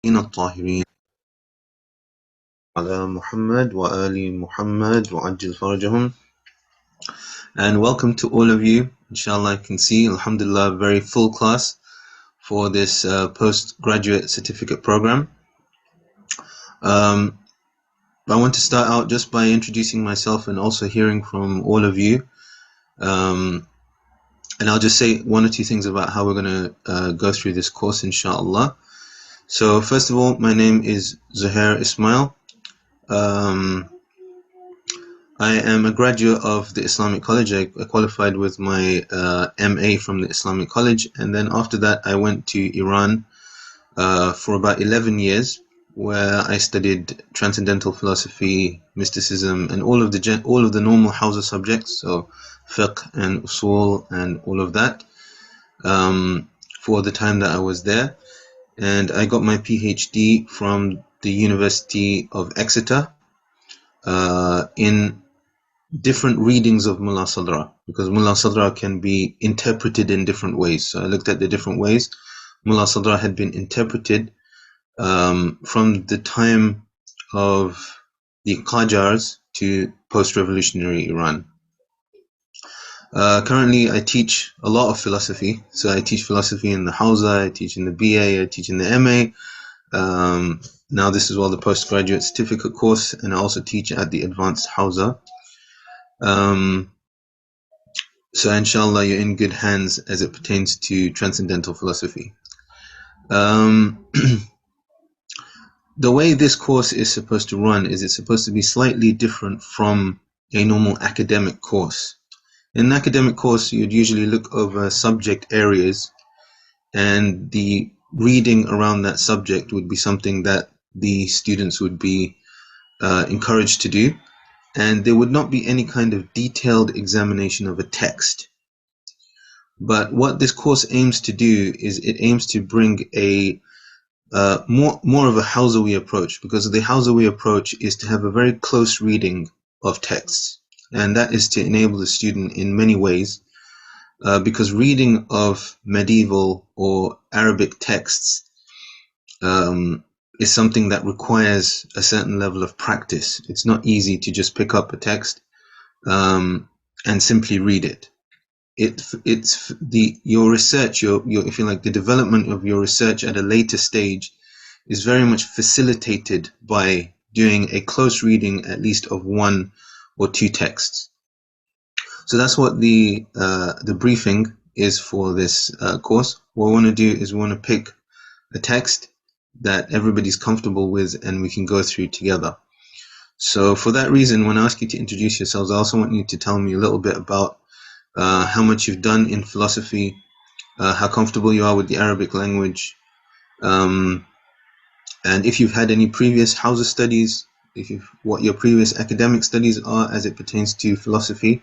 الطاهرين على محمد وآل محمد وعجل فرجهم. And welcome to all of you. Inshallah, I can see, alhamdulillah, very full class for this postgraduate certificate program. I want to start out just by introducing myself and also hearing from all of you. And I'll just say one or two things about how we're going to go through this course, inshallah. So first of all, my name is Zoheir Esmail. I am a graduate of the Islamic College. I qualified with my MA from the Islamic College, and then after that I went to Iran for about 11 years, where I studied Transcendental philosophy, mysticism, and all of the normal Hausa subjects, so fiqh and usul and all of that, for the time that I was there. And I got my PhD from the University of Exeter in different readings of Mullah Sadra, because Mullah Sadra can be interpreted in different ways. So I looked at the different ways Mullah Sadra had been interpreted from the time of the Qajars to post-revolutionary Iran. Currently, I teach a lot of philosophy. So I teach philosophy in the Hausa, I teach in the BA, I teach in the MA. Now this is all the postgraduate certificate course, and I also teach at the advanced Hausa. So inshallah, you're in good hands as it pertains to transcendental philosophy. The way this course is supposed to run is it's supposed to be slightly different from a normal academic course. In an academic course, you'd usually look over subject areas, and the reading around that subject would be something that the students would be encouraged to do, and there would not be any kind of detailed examination of a text. But what this course aims to do is it aims to bring a more of a Hausawi approach, because the Hausawi approach is to have a very close reading of texts, and that is to enable the student in many ways, because reading of medieval or Arabic texts is something that requires a certain level of practice. It's not easy to just pick up a text and simply read it. Your research, if you like, the development of your research at a later stage is very much facilitated by doing a close reading, at least of one or two texts. So that's what the briefing is for this course. What we want to do is we want to pick a text that everybody's comfortable with and we can go through together. So for that reason, when I ask you to introduce yourselves, I also want you to tell me a little bit about how much you've done in philosophy, how comfortable you are with the Arabic language, and if you've had any previous Hausa studies, what your previous academic studies are as it pertains to philosophy,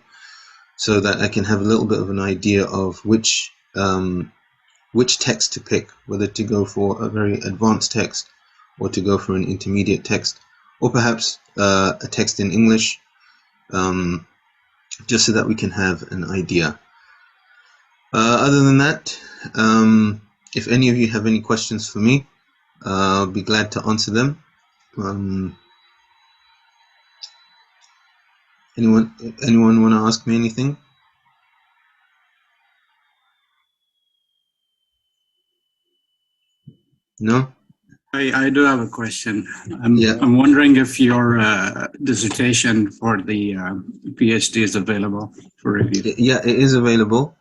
so that I can have a little bit of an idea of which text to pick, whether to go for a very advanced text or to go for an intermediate text, or perhaps a text in English, just so that we can have an idea. Other than that, if any of you have any questions for me, I'll be glad to answer them. Anyone want to ask me anything? No? I do have a question. I'm wondering if your dissertation for the PhD is available for review. Yeah, it is available.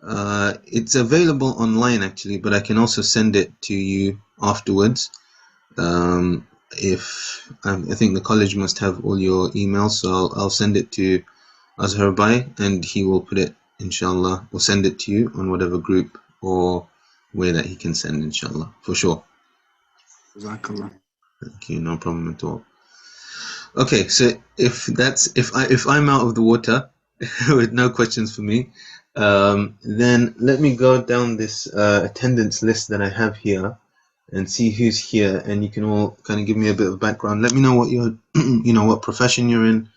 It's available online actually, but I can also send it to you afterwards. If I think the college must have all your emails, so I'll send it to Azhar Bhai, and he will put it, inshallah, or send it to you on whatever group or way that he can send, inshallah, for sure. Jazakallah. Thank you, no problem at all. Okay, so if I'm out of the water with no questions for me, then let me go down this attendance list that I have here and see who's here, and you can all kind of give me a bit of background. Let me know what your what profession you're in,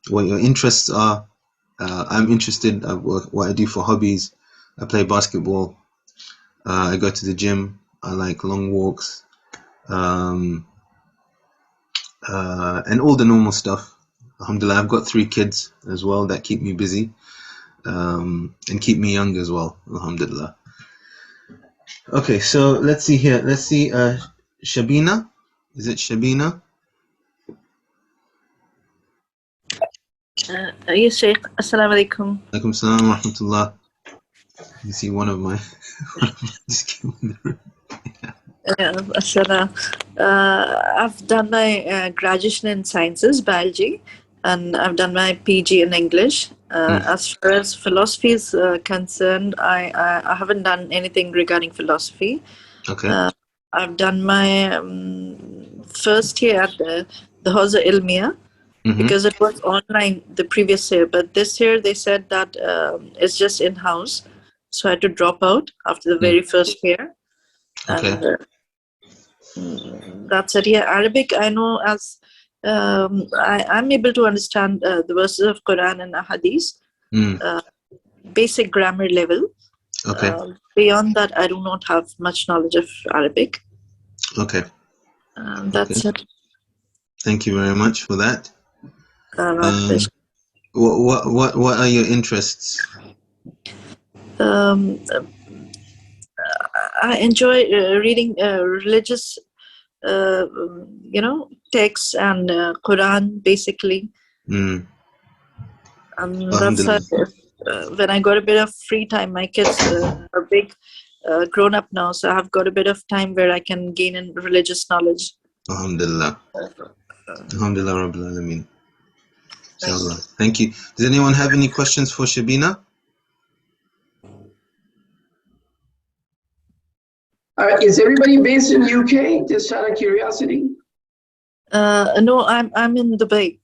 what your interests are. I'm interested what I do for hobbies. I play basketball, I go to the gym, I like long walks, and all the normal stuff. Alhamdulillah, I've got 3 kids as well that keep me busy, and keep me young as well. Alhamdulillah. Okay, so let's see here. Let's see. Shabina, is it Shabina? Yes, Sheikh. Assalamu alaikum. Alaikum salam wa rahmatullah. You see one of my just came in the room. Assalam. I've done my graduation in sciences, biology, and I've done my PG in English. As far as philosophy is concerned, I haven't done anything regarding philosophy. Okay. I've done my first year at the Hawza Ilmiya, because it was online the previous year, but this year they said that it's just in-house, so I had to drop out after the very first year. Okay. And that's it. Yeah, Arabic I know as I'm able to understand the verses of Quran and Hadith, basic grammar level. Okay. Beyond that, I do not have much knowledge of Arabic. Okay. That's it. Thank you very much for that. What are your interests? I enjoy reading religious, texts and Quran basically. That's it. When I got a bit of free time, my kids are big, grown up now, so I've got a bit of time where I can gain in religious knowledge. Alhamdulillah. Alhamdulillah Rabbil Alameen. Inshallah. Thank you. Does anyone have any questions for Shabina? Is everybody based in UK? Just out of curiosity. No, I'm in Dubai.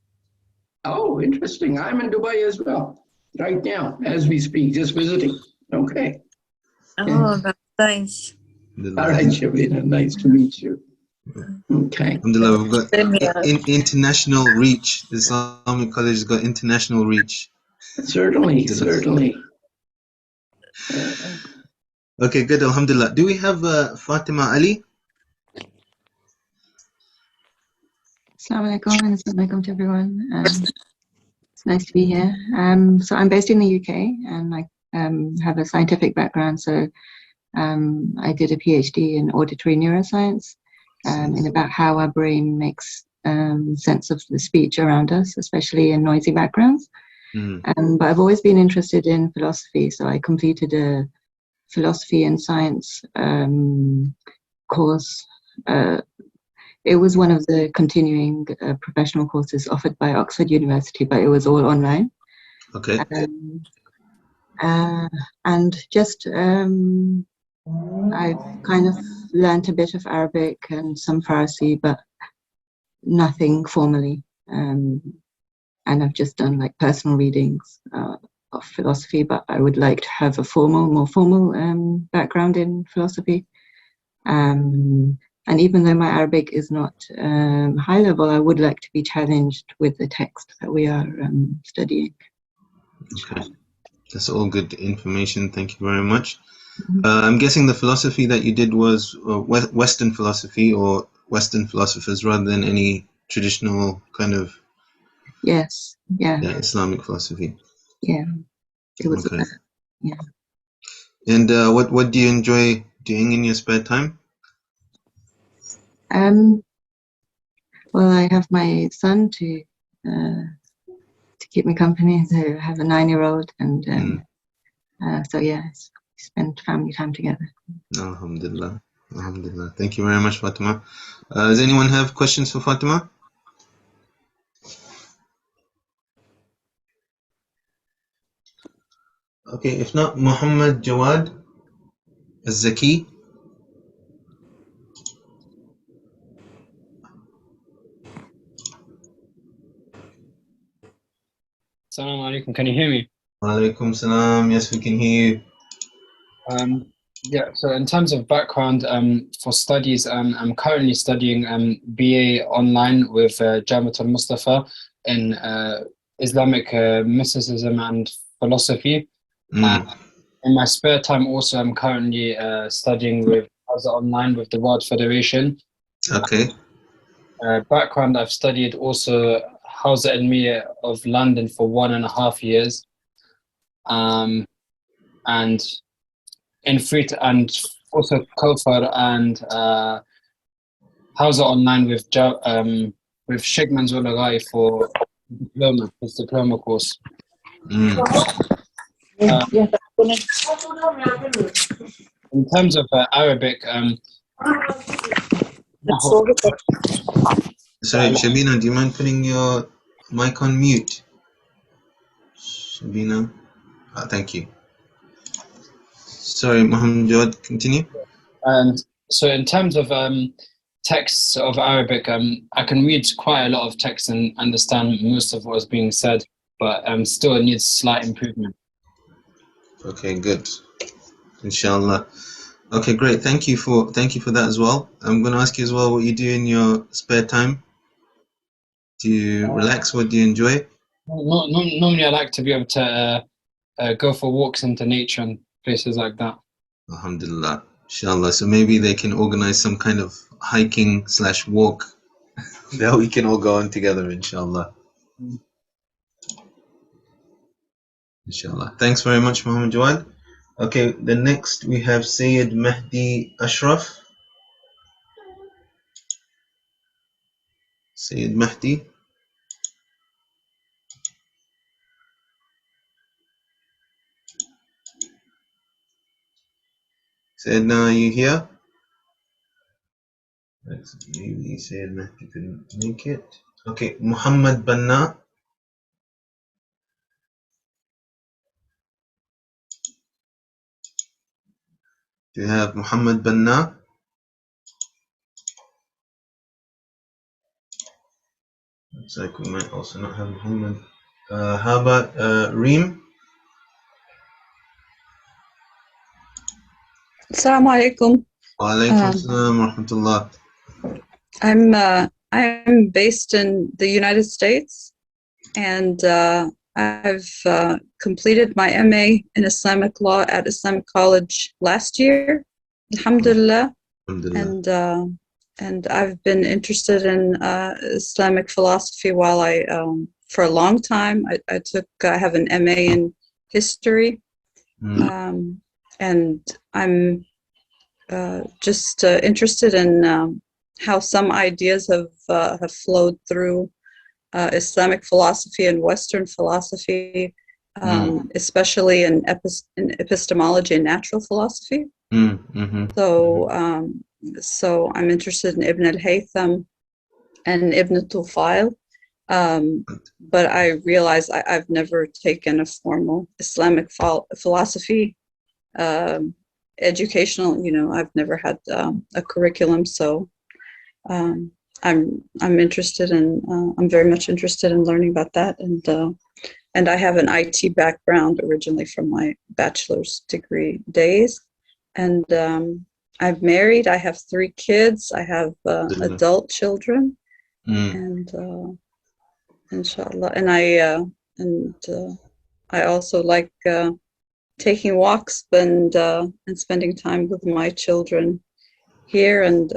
Oh, interesting. I'm in Dubai as well, right now, as we speak, just visiting. Okay. Oh, that's nice. All right, Shabina, nice to meet you. Okay. Alhamdulillah, we've got international reach. The Islamic College has got international reach. Certainly, certainly. Okay, good. Alhamdulillah. Do we have Fatima Ali? Assalamu alaikum and assalamu alaikum to everyone. It's nice to be here. So I'm based in the UK and I have a scientific background. So I did a PhD in auditory neuroscience, in about how our brain makes sense of the speech around us, especially in noisy backgrounds. But I've always been interested in philosophy. So I completed a philosophy and science course. It was one of the continuing professional courses offered by Oxford University, but it was all online. Okay. And just I've kind of learned a bit of Arabic and some Farsi, but nothing formally. And I've just done like personal readings of philosophy, but I would like to have a more formal background in philosophy. And even though my Arabic is not high level, I would like to be challenged with the text that we are studying. Okay, that's all good information. Thank you very much. I'm guessing the philosophy that you did was Western philosophy or Western philosophers rather than any traditional kind of Islamic philosophy. Yeah, it was. Okay. Yeah. And what do you enjoy doing in your spare time? Well, I have my son to keep me company. So I have a 9-year-old, and so yeah, spend family time together. Alhamdulillah, Alhamdulillah. Thank you very much, Fatima. Does anyone have questions for Fatima? Okay, if not, Muhammad Jawad Az-Zaki. Assalamu alaikum. Can you hear me? Wa alaikum salam. Yes, we can hear you. Yeah, so in terms of background for studies, I'm currently studying BA online with Jamiat al-Mustafa in Islamic mysticism and philosophy. In my spare time also, I'm currently studying with Hausa Online with the World Federation. Okay. Background, I've studied also Hausa Ilmiya of London for 1.5 years. And in and also Kofar and Hausa Online with Sheikh Manzoor Lagai for his diploma course. In terms of Arabic, sorry, Shabina, do you mind putting your mic on mute? Shabina, thank you. Sorry, Muhammad Jawad, continue. And so in terms of texts of Arabic, I can read quite a lot of text and understand most of what is being said, but still it needs slight improvement. Okay, good. Inshallah. Okay, great. Thank you for that as well. I'm going to ask you as well what you do in your spare time. Do you relax? What do you enjoy? Normally, I like to be able to go for walks into nature and places like that. Alhamdulillah. Inshallah. So maybe they can organize some kind of hiking / walk that we can all go on together, inshallah. Inshallah. Thanks very much, Muhammad Jawad. Okay, the next we have Sayyid Mahdi Ashraf. Sayyid Mahdi. Sayyidina, are you here? Maybe Sayyid Mahdi couldn't make it. Okay, Muhammad Banna. Do you have Muhammad Banna? Looks like we might also not have Muhammad. How about Reem? Assalamu alaikum. Wa alaikum assalam wa rahmatullah. I'm based in the United States, and I've completed my MA in Islamic law at Islamic College last year, alhamdulillah. And I've been interested in Islamic philosophy while for a long time. I have an MA in history, and I'm just interested in how some ideas have flowed through Islamic philosophy and Western philosophy, especially in epistemology and natural philosophy. So I'm interested in Ibn al-Haytham and Ibn Tufail, but I realize I've never taken a formal Islamic philosophy educational. I've never had a curriculum, so I'm interested in. I'm very much interested in learning about that, and I have an IT background originally from my bachelor's degree days, and I'm married. I have 3 kids. I have adult children, and inshallah. And I also like taking walks and spending time with my children here and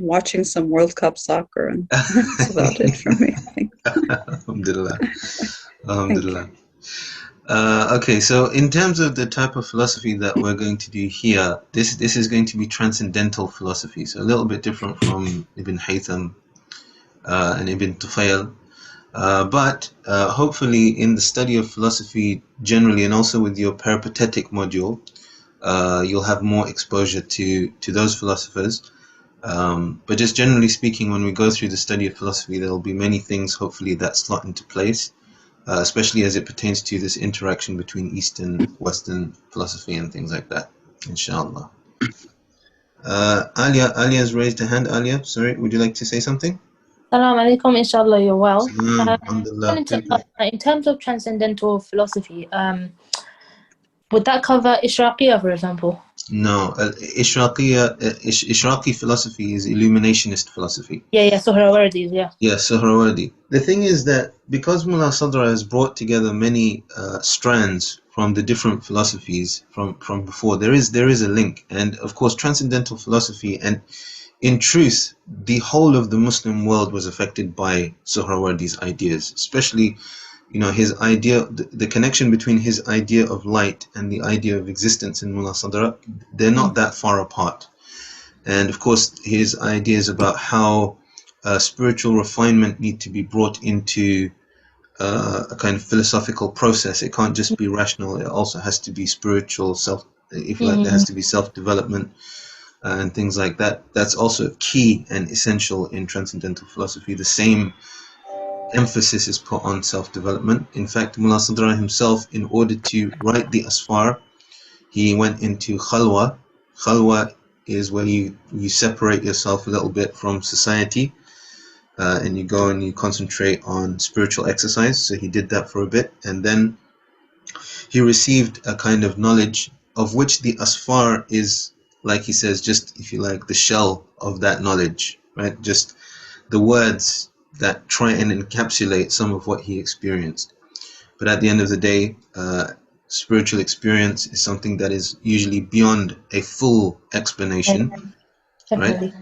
watching some World Cup soccer, and that's about it for me. Alhamdulillah. Alhamdulillah. Okay, so in terms of the type of philosophy that we're going to do here, this is going to be transcendental philosophy, so a little bit different from Ibn Haytham and Ibn Tufail. But hopefully in the study of philosophy generally, and also with your peripatetic module, you'll have more exposure to those philosophers. But just generally speaking, when we go through the study of philosophy, there'll be many things hopefully that slot into place, especially as it pertains to this interaction between Eastern, Western philosophy and things like that, inshallah. Alia's raised a hand. Alia, sorry, would you like to say something? Assalamu alaikum, inshallah, you're well. In terms of transcendental philosophy, would that cover Ishraqiyya, for example? No, Ishraqi philosophy is illuminationist philosophy. Yeah, Zoheir, yeah. Yeah, Sohrawardi. The thing is that because Mullah Sadra has brought together many strands from the different philosophies from before, there is a link. And of course, transcendental philosophy, and in truth, the whole of the Muslim world was affected by Sohrawardi's ideas, especially, his idea, the connection between his idea of light and the idea of existence in Mullah Sadra, they're not that far apart. And of course, his ideas about how spiritual refinement need to be brought into a kind of philosophical process. It can't just be rational. It also has to be spiritual, if you like, there has to be self-development and things like that. That's also key and essential in transcendental philosophy. The same emphasis is put on self-development. In fact, Mullah Sadra himself, in order to write the Asfar, he went into khalwa. Khalwa is where you separate yourself a little bit from society, and you go and you concentrate on spiritual exercise. So he did that for a bit, and then he received a kind of knowledge of which the Asfar is, like he says, just, if you like, the shell of that knowledge, right? Just the words that try and encapsulate some of what he experienced. But at the end of the day, spiritual experience is something that is usually beyond a full explanation, Definitely. right?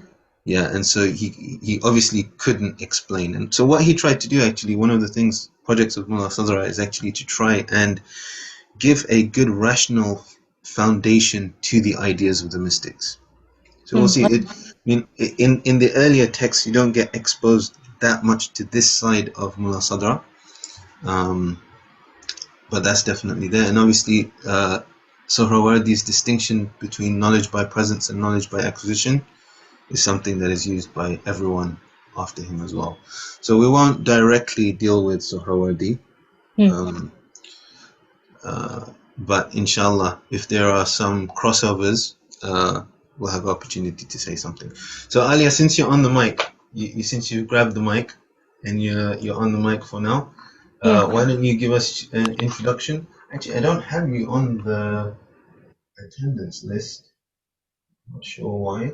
Yeah, and so he obviously couldn't explain. And so what he tried to do, actually, one of the projects of Mullah Sadra is actually to try and give a good rational foundation to the ideas of the mystics. So we'll see. In the earlier texts, you don't get exposed that much to this side of Mullah Sadra. But that's definitely there. And obviously, Sohrawardi's distinction between knowledge by presence and knowledge by acquisition is something that is used by everyone after him as well. So we won't directly deal with Sohrawardi. But inshallah, if there are some crossovers, we'll have opportunity to say something. So Alia, since you're on the mic, since you grabbed the mic and you're on the mic for now, why don't you give us an introduction? Actually, I don't have you on the attendance list. Not sure why.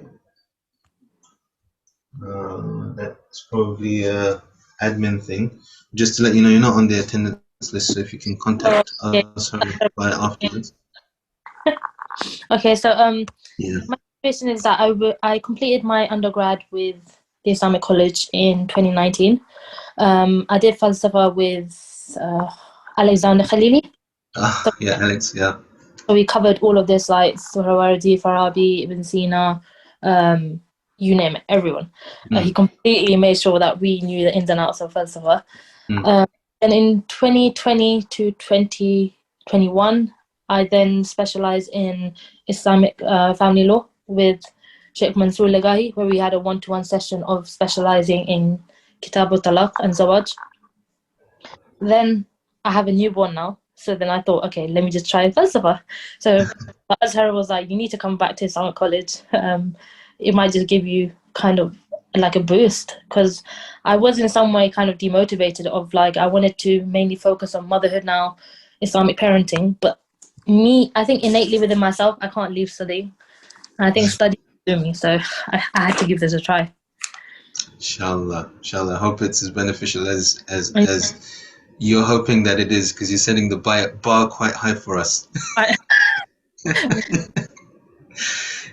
That's probably a admin thing. Just to let you know, you're not on the attendance list, so if you can contact us by afterwards. Okay, so Yeah. my situation is that I completed my undergrad with the Islamic College in 2019. I did falsafa with Alexander Khalili. Yeah, Alex, yeah. So we covered all of this, like Sohrawardi, Farabi, Ibn Sina, you name it, everyone. He completely made sure that we knew the ins and outs of falsafa. And in 2020 to 2021, I then specialized in Islamic family law with Sheikh Mansour Legahi, where we had a one-to-one session of specializing in Kitab al-Talaq and Zawaj. Then I have a newborn now, so then I thought, okay, let me just try falsafa. So Azhar was like, you need to come back to Islamic College. It might just give you kind of like a boost, because I was in some way kind of demotivated of like, I wanted to mainly focus on motherhood now, Islamic parenting, but I think innately within myself, I can't leave studying. And I think studying is doing me, so I had to give this a try. Inshallah. I hope it's as beneficial as you're hoping that it is, because you're setting the bar quite high for us.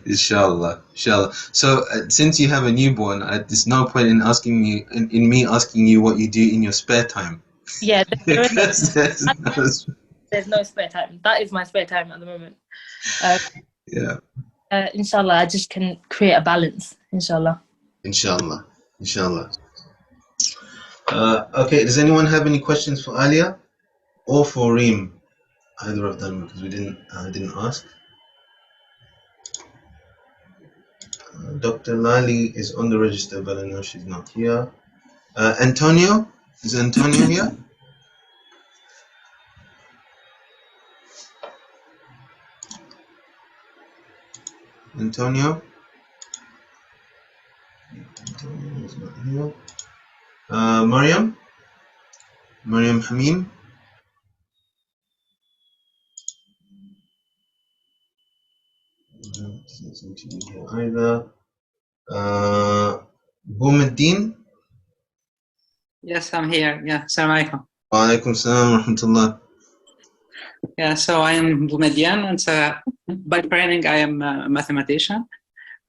Inshallah. So since you have a newborn, there's no point in me asking you what you do in your spare time. Yeah, there's no spare time. That is my spare time at the moment. Yeah. Inshallah, I just can create a balance. Inshallah. Okay, does anyone have any questions for Alia or for Reem? Either of them, because we didn't ask. Dr. Lali is on the register, but I know she's not here. Antonio? Is Antonio here? Antonio? Antonio is not here. Mariam? Mariam Hamim? seem to be here either. Boumediene? Yes, I'm here. Yeah, Assalamu alaikum. Wa alaikum salam wa rahmatullah. Yeah, so I am Boumediene, and by training I am a mathematician,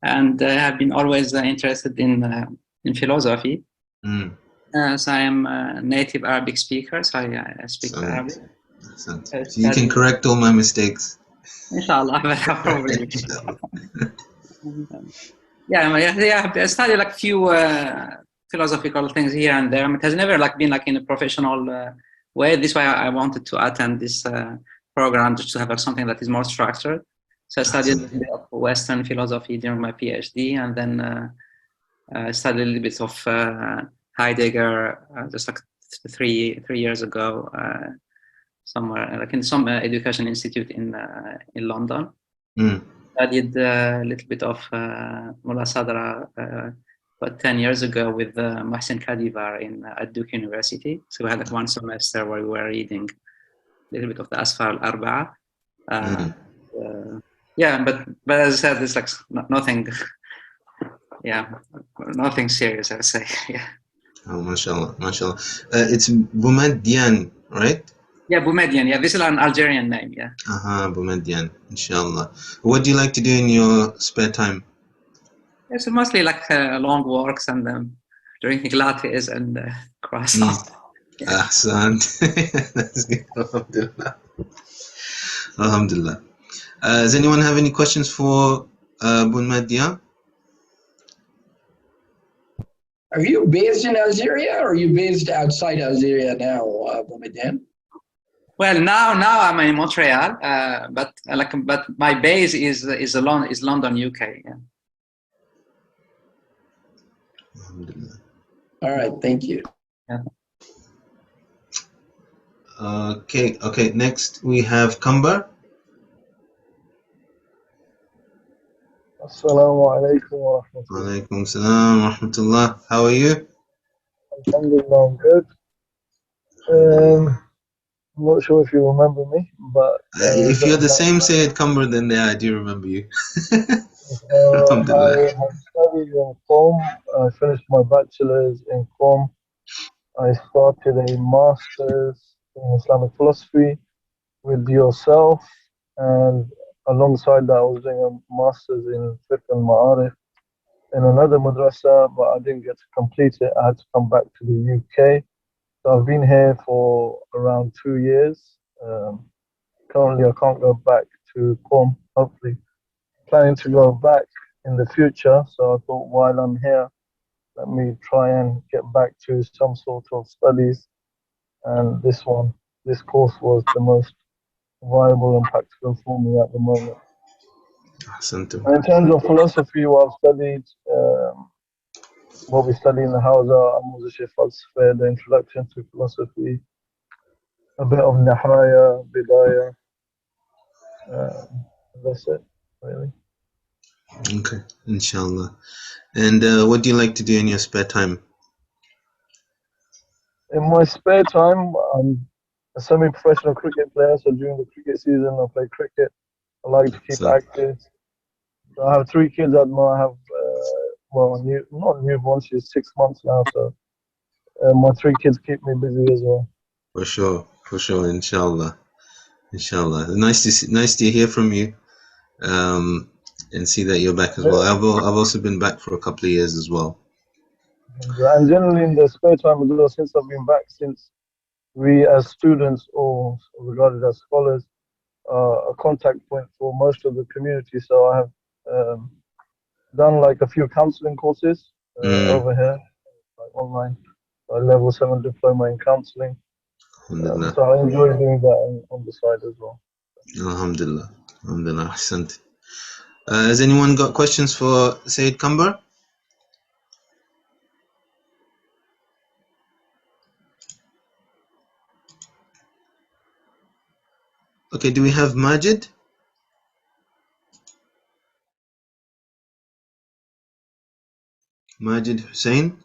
and have been always interested in philosophy. So I am a native Arabic speaker, so I speak Arabic. So you can correct all my mistakes. Inshallah, probably. Yeah, I studied like few philosophical things here and there. It has never like been like in a professional way. This is why I wanted to attend this program, just to have like, something that is more structured. So I studied a little bit of Western philosophy during my PhD, and then I studied a little bit of Heidegger just like three years ago, somewhere like in some education institute in London. I did a little bit of Mullah Sadra about 10 years ago with Mohsen Kadivar at Duke University. So we had like one semester where we were reading a little bit of the Asfar al-Arba'a. Yeah, but as I said, it's like nothing. Yeah, nothing serious, I would say. Yeah. Oh, mashallah, mashallah. It's Boumediene, right? Yeah, Boumediene. Yeah, this is an Algerian name. Yeah. Boumediene, inshallah. What do you like to do in your spare time? It's mostly like long walks and drinking lattes and croissants. Ahsan. That's good. Alhamdulillah. Alhamdulillah. Does anyone have any questions for Boumediene? Are you based in Algeria, or are you based outside Algeria now, Boumediene? Well, now I'm in Montreal, but my base is London, UK. Yeah. All right, thank you. Yeah. Okay. Next we have Kambar. Assalamu alaikum wa rahmatullah. Wa alaikum salam wa rahmatullah. How are you? Alhamdulillah, I'm good. I'm not sure if you remember me, but if you're the same Sayyid Kambar, then yeah, I do remember you. I have studied in Qom. I finished my bachelor's in Qom. I started a master's in Islamic philosophy with yourself, and alongside that I was doing a master's in fiqh and ma'arif in another madrasa, but I didn't get to complete it. I had to come back to the UK. So I've been here for around 2 years. Currently I can't go back to Qom, hopefully planning to go back in the future. So I thought while I'm here, let me try and get back to some sort of studies. And this course was the most viable and practical for me at the moment. And in terms of philosophy, what I've studied, what we study in the Hausa, Amuzishe Falsafa, the introduction to philosophy, a bit of Nihaya, Bidaya. That's it, really. Okay, inshallah. And what do you like to do in your spare time? In my spare time, I'm a semi-professional cricket player, so during the cricket season, I play cricket. I like to keep active. So I have 3 kids at the moment. I have, not newborn, she's 6 months now, so my 3 kids keep me busy as well. For sure, inshallah. Nice to hear from you, and see that you're back as well. I've also been back for a couple of years as well. And generally in the spare time as well, since I've been back, since we as students or regarded as scholars are a contact point for most of the community, so I have done like a few counseling courses over here, like online, level 7 diploma in counseling. So I enjoy doing that on the side as well. Alhamdulillah. Ahsant. Has anyone got questions for Sayyid Kambar? Okay, do we have Majid? Majid Hussain?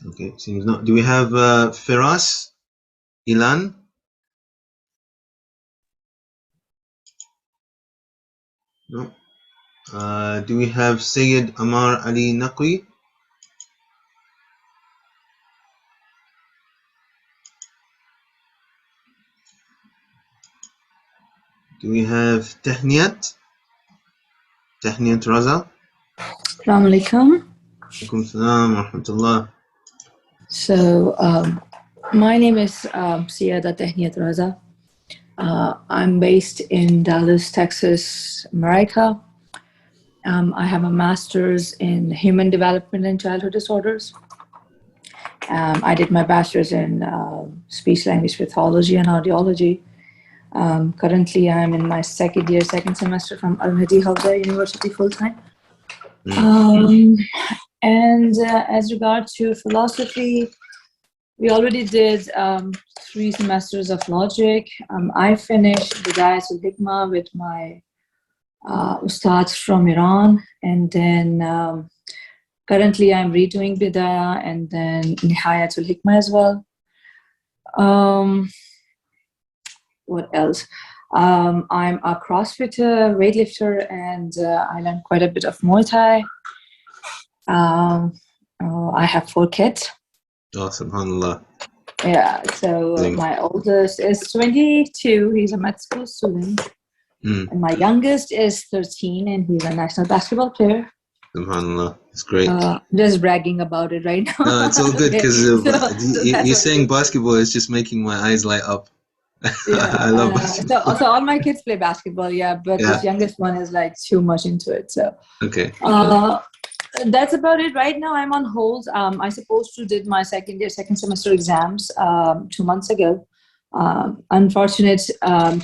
Okay, seems not. Do we have Firas? Ilan? No. Do we have Sayyid Amar Ali Naqwi? Do we have Tahniyat? Tahniyat Raza? Assalamu alaikum. Alaikum salam wa rahmatullah. So, my name is Siyada Tahniyat Raza. I'm based in Dallas, Texas, America. I have a master's in human development and childhood disorders. I did my bachelor's in speech language pathology and audiology. Currently, I'm in my second semester from Al-Mahdi Hawza University full-time. And as regard to philosophy, we already did 3 semesters of logic. I finished Bidayat al-Hikmah with my ustads from Iran, and then currently I'm redoing Bidayah and then Nihayat al-Hikmah as well. What else? I'm a CrossFitter, weightlifter, and I learned quite a bit of Muay Thai. I have 4 kids. Oh, subhanAllah. Yeah, so my oldest is 22. He's a med school student. And my youngest is 13, and he's a national basketball player. SubhanAllah, it's great. Just bragging about it right now. No, it's all good because you're saying basketball is just making my eyes light up. Yeah, I love basketball. So all my kids play basketball, yeah, but this youngest one is like too much into it. So okay. That's about it. Right now, I'm on hold. I supposed to did my second semester exams 2 months ago. Unfortunate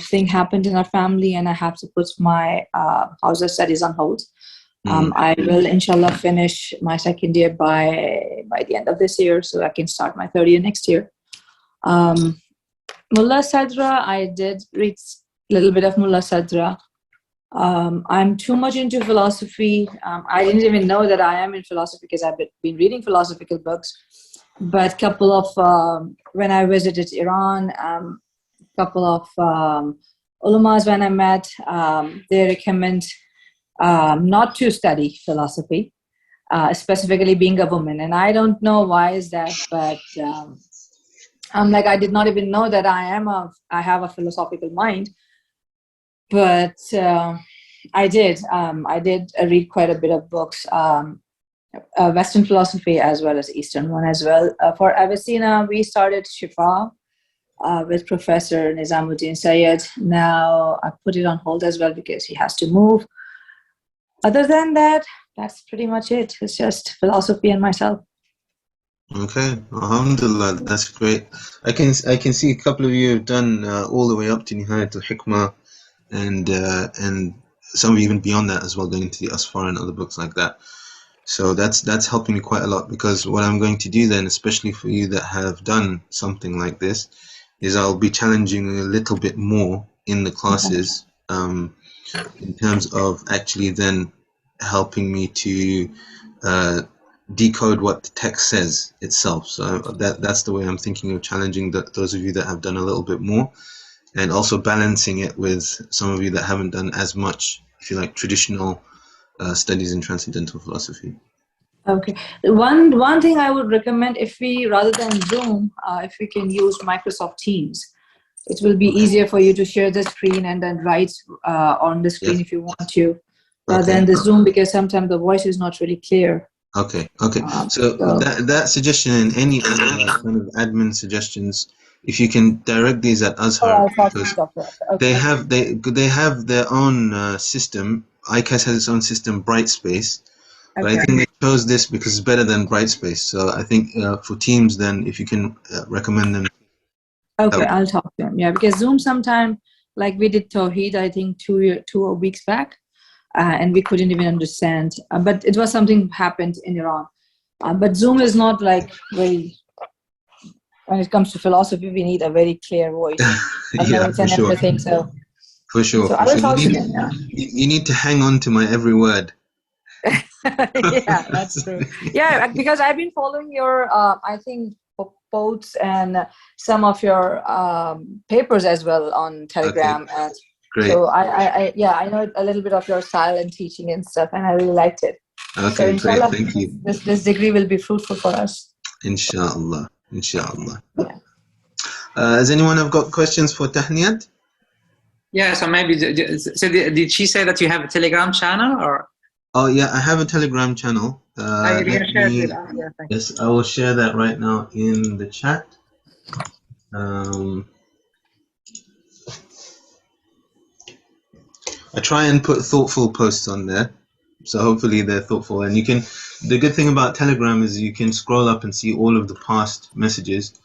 thing happened in our family, and I have to put my house studies on hold. I will, inshallah, finish my second year by the end of this year, so I can start my third year next year. Mullah Sadra, I did read a little bit of Mullah Sadra. I'm too much into philosophy. I didn't even know that I am in philosophy because I've been reading philosophical books. But couple of when I visited Iran, couple of ulamas when I met, they recommend not to study philosophy, specifically being a woman. And I don't know why is that, but I'm like, I did not even know that I have a philosophical mind. But I did read quite a bit of books, Western philosophy as well as Eastern one as well. For Avicenna, we started Shifa with Professor Nizamuddin Syed. Now I put it on hold as well because he has to move. Other than that, that's pretty much it. It's just philosophy and myself. Okay, alhamdulillah, that's great. I can see a couple of you have done all the way up to Nihayat al-Hikmah, and some even beyond that as well, going into the Asfar and other books like that. So that's helping me quite a lot, because what I'm going to do then, especially for you that have done something like this, is I'll be challenging you a little bit more in the classes, in terms of actually then helping me to decode what the text says itself. So that's the way I'm thinking of challenging those of you that have done a little bit more, and also balancing it with some of you that haven't done as much, if you like, traditional studies in transcendental philosophy. Okay. One thing I would recommend, if we, rather than Zoom, if we can use Microsoft Teams, it will be easier for you to share the screen and then write on the screen if you want to, rather than the Zoom, because sometimes the voice is not really clear. Okay. So that suggestion and any other kind of admin suggestions, if you can direct these at Azhar, because they have their own system. ICAS has its own system, Brightspace. But I think they chose this because it's better than Brightspace. So I think for Teams, then if you can recommend them. Okay, I'll talk to them. Yeah, because Zoom sometime, like we did Tawheed, I think 2 weeks back, and we couldn't even understand. But it was something happened in Iran. But Zoom is not like very. When it comes to philosophy, we need a very clear voice. Yeah, for sure. Everything, so. For sure. So I will talk to them. Yeah. You need to hang on to my every word. Yeah, that's true. Yeah, because I've been following your, I think, posts and some of your papers as well on Telegram. Okay. Great. So I know a little bit of your style and teaching and stuff, and I really liked it. Okay, so inshallah, great. Thank you. This degree will be fruitful for us. Inshallah. Inshallah. Yeah. Has anyone have got questions for Tahniyat? Yeah, so maybe, so did she say that you have a Telegram channel or? Oh yeah, I have a Telegram channel. Yes, I will share that right now in the chat. I try and put thoughtful posts on there, so hopefully they're thoughtful. And you can, the good thing about Telegram is you can scroll up and see all of the past messages.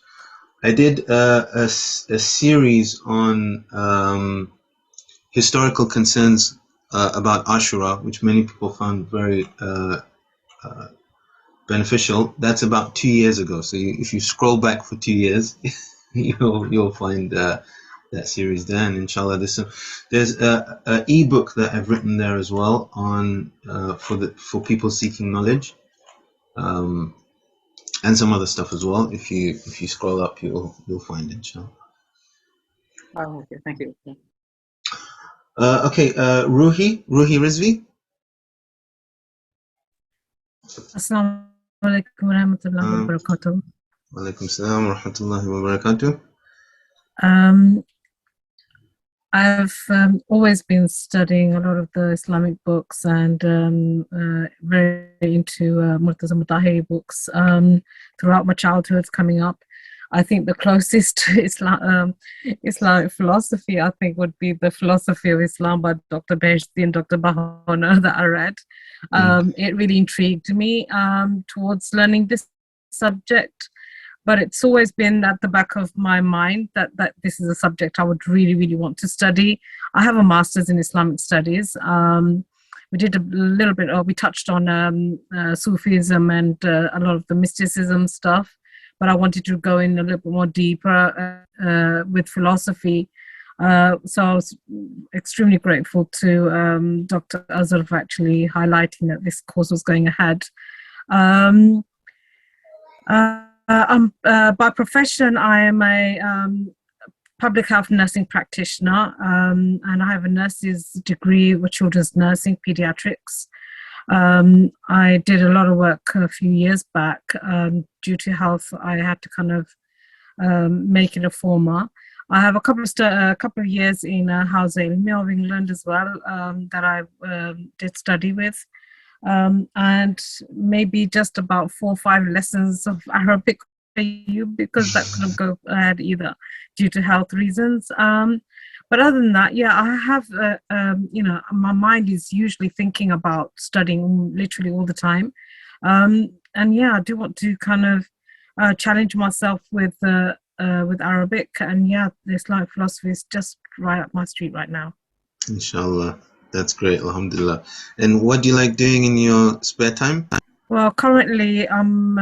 I did a series on historical concerns about Ashura, which many people found very beneficial. That's about 2 years ago. So if you scroll back for 2 years, you'll find that series there. And inshallah, there's a ebook that I've written there as well on for people seeking knowledge, and some other stuff as well. If you scroll up, you'll find it, inshallah. Oh, okay, thank you. Okay, Ruhi Rizvi. Assalamu alaikum wa rahmatullahi wa barakatuh. Wa alaikum salam wa rahmatullahi wa barakatuh. I've always been studying a lot of the Islamic books and very into Murtaza Mutahiri books throughout my childhood coming up. I think the closest to Islamic philosophy, I think, would be the Philosophy of Islam by Dr. Beheshti and Dr. Bahona that I read. It really intrigued me towards learning this subject. But it's always been at the back of my mind that this is a subject I would really, really want to study. I have a master's in Islamic studies. We did a little bit, we touched on Sufism and a lot of the mysticism stuff, but I wanted to go in a little bit more deeper with philosophy. So I was extremely grateful to Dr. Azhar for actually highlighting that this course was going ahead. By profession, I am a public health nursing practitioner, and I have a nurse's degree with children's nursing, pediatrics. I did a lot of work a few years back. Due to health, I had to kind of make it a former. I have a couple of years in House Ilmiah of England as well that I did study with. And maybe just about 4 or 5 lessons of Arabic for you, because that couldn't go ahead either due to health reasons. But other than that, yeah, I have, my mind is usually thinking about studying literally all the time. And yeah, I do want to kind of challenge myself with Arabic. And yeah, the Islamic philosophy is just right up my street right now. Inshallah. That's great, alhamdulillah. And what do you like doing in your spare time? Well, currently I'm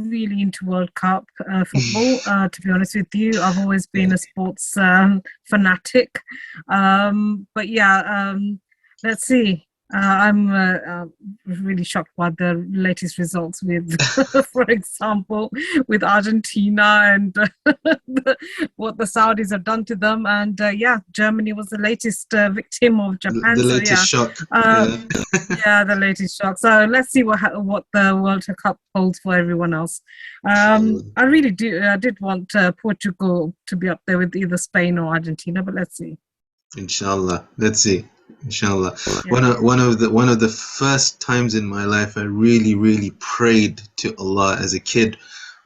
really into World Cup football, to be honest with you. I've always been a sports fanatic. But yeah, let's see. I'm really shocked by the latest results with, for example, with Argentina and what the Saudis have done to them. And yeah, Germany was the latest victim of Japan. The latest shock. Yeah, the latest shock. So let's see what the World Cup holds for everyone else. I really did want Portugal to be up there with either Spain or Argentina, but let's see. Inshallah, let's see. Inshallah. Yeah. One of the first times in my life I really prayed to Allah as a kid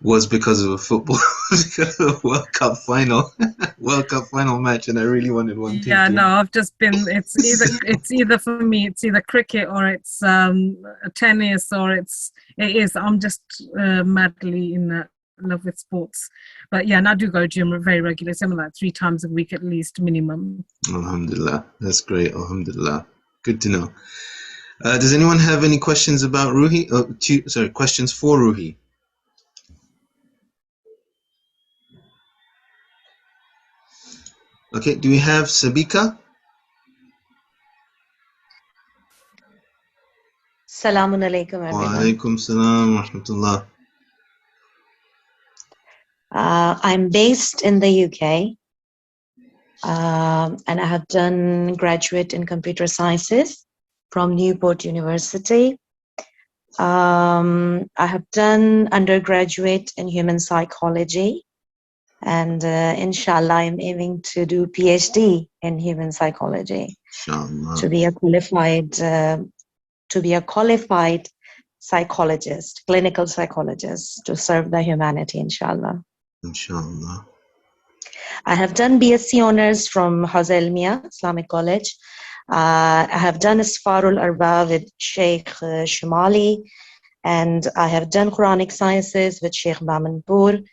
was because of a football because of a World Cup final match, and I really wanted one team. Yeah, no, I've just been. It's either for me. It's either cricket or it's tennis or it is. I'm just madly in love with sports. But yeah, and I do go gym very regularly, something like 3 times a week at least minimum. Alhamdulillah, that's great. Alhamdulillah, good to know. Does anyone have any questions about Ruhi? Questions for Ruhi? Okay, do we have Sabika? Assalamu alaikum, everyone. Wa alaikum salam wa rahmatullah. I'm based in the UK. And I have done graduate in computer sciences from Newport University. I have done undergraduate in human psychology, and inshallah, I'm aiming to do PhD in human psychology to be a qualified psychologist, clinical psychologist, to serve the humanity, inshallah. Inshallah. I have done BSc honors from Hawza Ilmiya Islamic College. I have done Asfarul Arba with Sheikh Shumali, and I have done Quranic Sciences with Sheikh Bamanpur.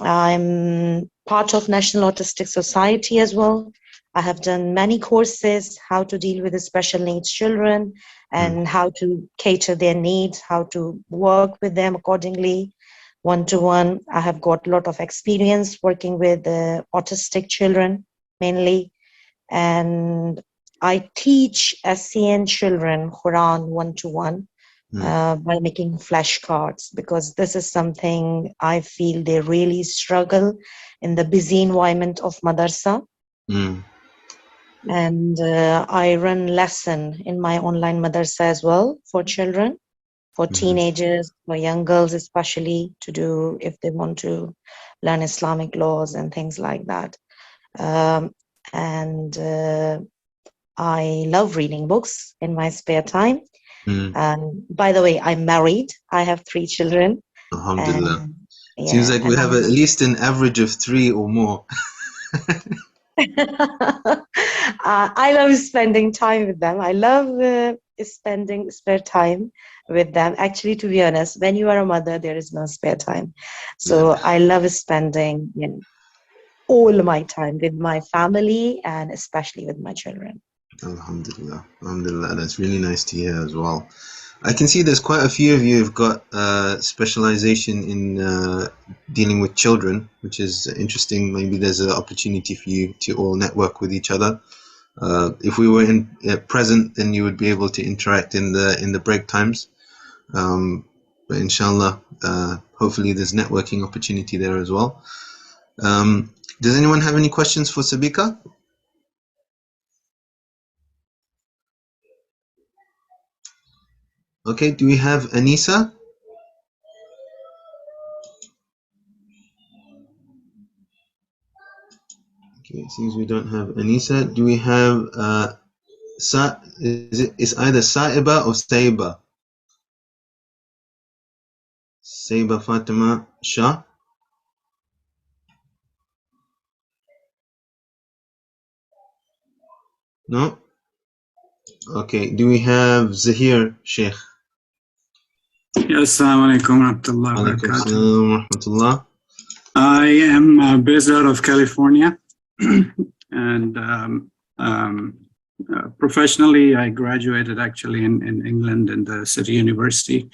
I'm part of National Autistic Society as well. I have done many courses, how to deal with the special needs children and how to cater their needs, how to work with them accordingly, one-to-one. I have got a lot of experience working with autistic children mainly. And I teach SCN children Quran one-to-one by making flashcards, because this is something I feel they really struggle in the busy environment of madrasa. And I run lesson in my online madrasa as well for children, for teenagers, for young girls especially, to do if they want to learn Islamic laws and things like that. And I love reading books in my spare time. By the way, I'm married. I have 3 children. Alhamdulillah. And, Seems like we have at least an average of 3 or more. I love spending time with them. I love spending spare time with them. Actually, to be honest, when you are a mother, there is no spare time. So I love spending all my time with my family and especially with my children. Alhamdulillah. Alhamdulillah. That's really nice to hear as well. I can see there's quite a few of you who've got specialization in dealing with children, which is interesting. Maybe there's an opportunity for you to all network with each other. If we were present, then you would be able to interact in the break times. But inshallah, hopefully there's networking opportunity there as well. Does anyone have any questions for Sabika? Okay, do we have Anisa? Okay, it seems we don't have Anisa. Do we have it's either Saiba or Saiba? Saiba Fatima Shah? No? Okay, do we have Zoheir Sheikh? Yes, assalamu alaikum wa rahmatullah. I am based out of California, and professionally, I graduated actually in England in the City University.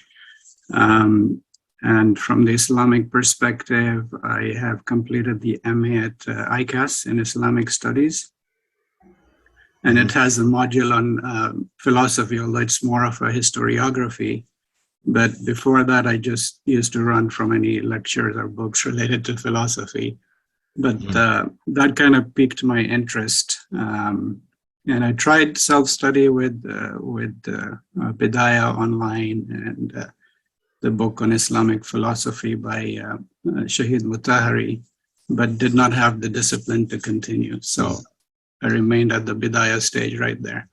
And from the Islamic perspective, I have completed the MA at ICAS in Islamic Studies. And it has a module on philosophy, although it's more of a historiography. But before that, I just used to run from any lectures or books related to philosophy. But that kind of piqued my interest. And I tried self-study with Bidaya online and the book on Islamic philosophy by Shahid Mutahari, but did not have the discipline to continue. So I remained at the Bidaya stage right there.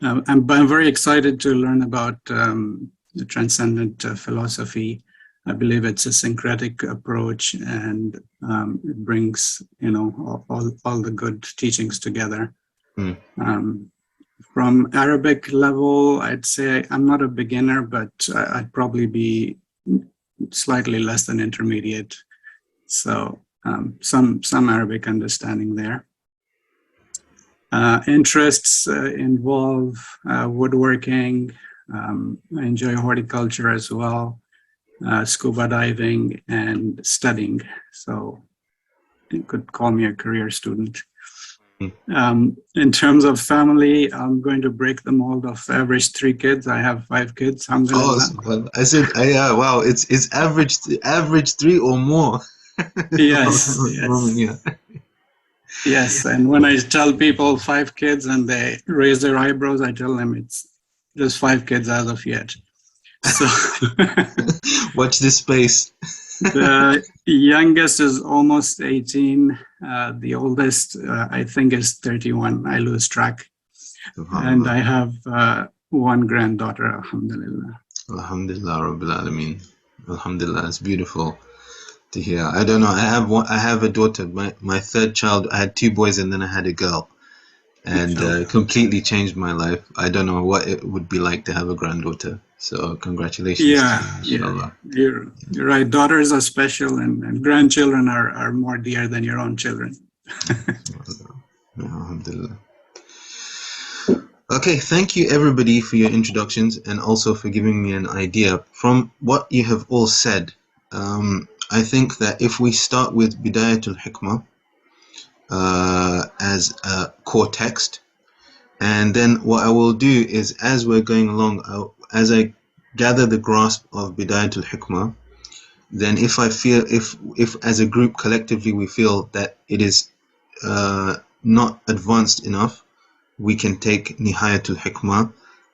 I'm very excited to learn about the transcendent philosophy. I believe it's a syncretic approach, and it brings, all the good teachings together. From Arabic level, I'd say I'm not a beginner, but I'd probably be slightly less than intermediate. So some Arabic understanding there. Interests involve woodworking. I enjoy horticulture as well, scuba diving, and studying. So you could call me a career student. In terms of family, I'm going to break the mold of average 3 kids. I have 5 kids. Oh, I said, yeah, wow, it's average 3 or more. Yes, yes. Yeah. Yes, and when I tell people 5 kids and they raise their eyebrows, I tell them it's just 5 kids as of yet. So Watch this space. the youngest is almost 18. The oldest, I think, is 31. I lose track. And I have one granddaughter, alhamdulillah. Alhamdulillah, Rabbil Alameen. Alhamdulillah, it's beautiful to hear. I don't know. I have a daughter. My third child. I had 2 boys and then I had a girl, and completely changed my life. I don't know what it would be like to have a granddaughter. So congratulations to you, inshallah. You're right. Daughters are special, and grandchildren are more dear than your own children. Alhamdulillah. Okay, thank you everybody for your introductions and also for giving me an idea. From what you have all said, I think that if we start with Bidayatul Hikmah as a core text, and then what I will do is, as we're going along, as I gather the grasp of Bidayatul Hikmah, then if I feel, if as a group collectively we feel that it is not advanced enough, we can take Nihayatul Hikmah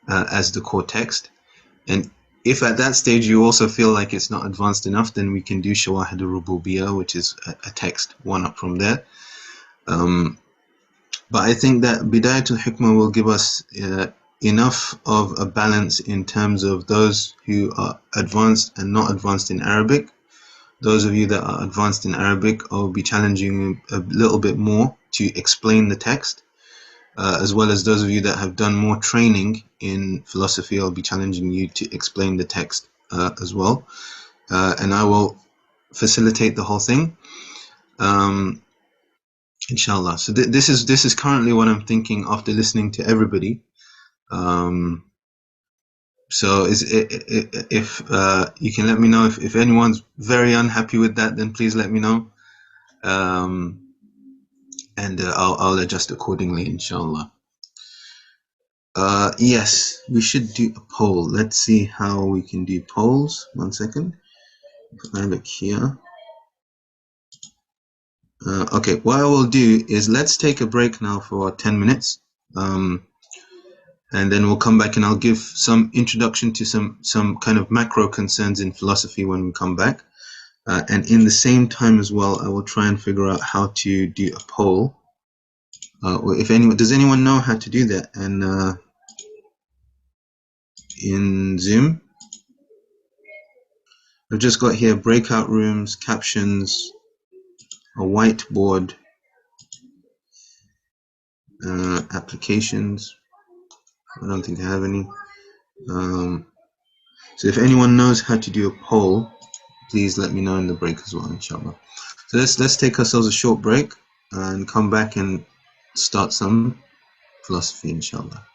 as the core text. And if at that stage you also feel like it's not advanced enough, then we can do Shawahid al-Rububiyyah, which is a text one up from there. But I think that Bidayatul Hikmah will give us enough of a balance in terms of those who are advanced and not advanced in Arabic. Those of you that are advanced in Arabic, I'll be challenging you a little bit more to explain the text. As well as those of you that have done more training in philosophy, I'll be challenging you to explain the text as well. And I will facilitate the whole thing, inshallah. So this is currently what I'm thinking after listening to everybody. So if you can let me know if anyone's very unhappy with that, then please let me know. And I'll adjust accordingly, inshallah. Yes, we should do a poll. Let's see how we can do polls. 1 second. If I look here. Okay, what I will do is let's take a break now for 10 minutes. And then we'll come back and I'll give some introduction to some kind of macro concerns in philosophy when we come back. And in the same time as well, I will try and figure out how to do a poll. If anyone, does anyone know how to do that? And in Zoom? I've just got here breakout rooms, captions, a whiteboard, applications. I don't think I have any. So if anyone knows how to do a poll, please let me know in the break as well, inshallah. So let's take ourselves a short break and come back and start some philosophy, inshallah.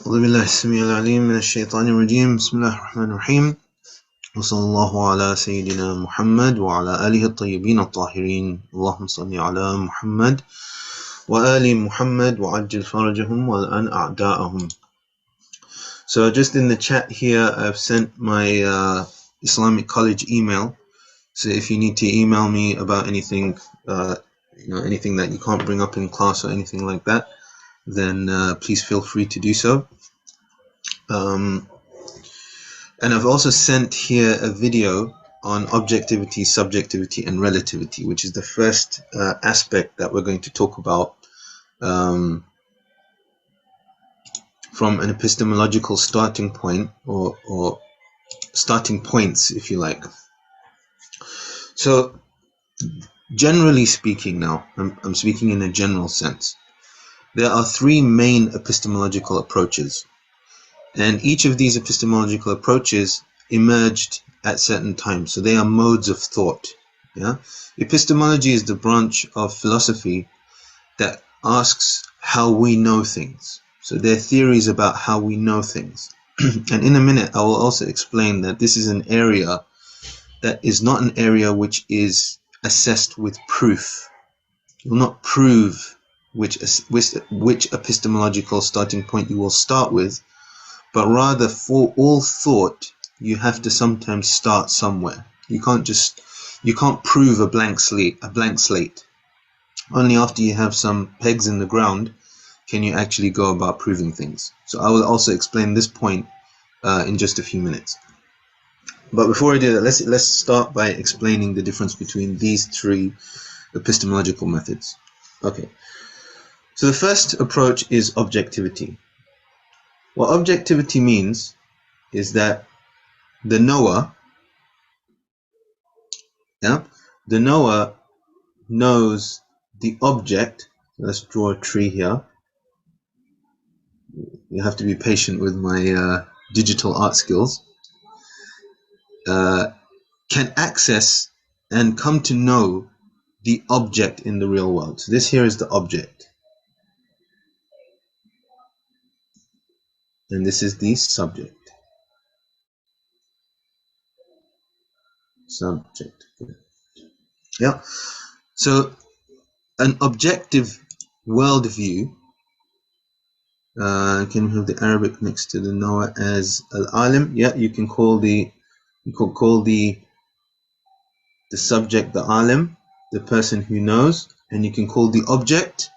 أعوذ بالله السميع العليم من الشيطان الرجيم بسم الله الرحمن الرحيم وصلى الله على سيدنا محمد وعلى آله الطيبين الطاهرين اللهم صل على محمد وآل محمد وعجل فرجهم والآن أعداءهم. So just in the chat here I've sent my Islamic College email, so if you need to email me about anything, anything that you can't bring up in class or anything like that, then please feel free to do so. And I've also sent here a video on objectivity, subjectivity, and relativity, which is the first aspect that we're going to talk about from an epistemological starting point, or starting points, if you like. So, generally speaking now, I'm speaking in a general sense, there are three main epistemological approaches. And each of these epistemological approaches emerged at certain times. So they are modes of thought. Yeah? Epistemology is the branch of philosophy that asks how we know things. So they're theories about how we know things. And in a minute, I will also explain that this is an area that is not an area which is assessed with proof. You will not prove which epistemological starting point you will start with, but rather for all thought, you have to sometimes start somewhere. You can't prove a blank slate. Only after you have some pegs in the ground can you actually go about proving things. So I will also explain this point in just a few minutes. But before I do that, let's start by explaining the difference between these three epistemological methods. Okay. So the first approach is objectivity. What objectivity means is that the knower, the knower knows the object. Let's draw a tree here. You have to be patient with my digital art skills. Can access and come to know the object in the real world. So this here is the object. And this is the subject. Subject. Yeah. So an objective worldview, can we have the Arabic next to the knower as al-alim? Yeah, you can call the subject the alim, the person who knows, and you can call the object.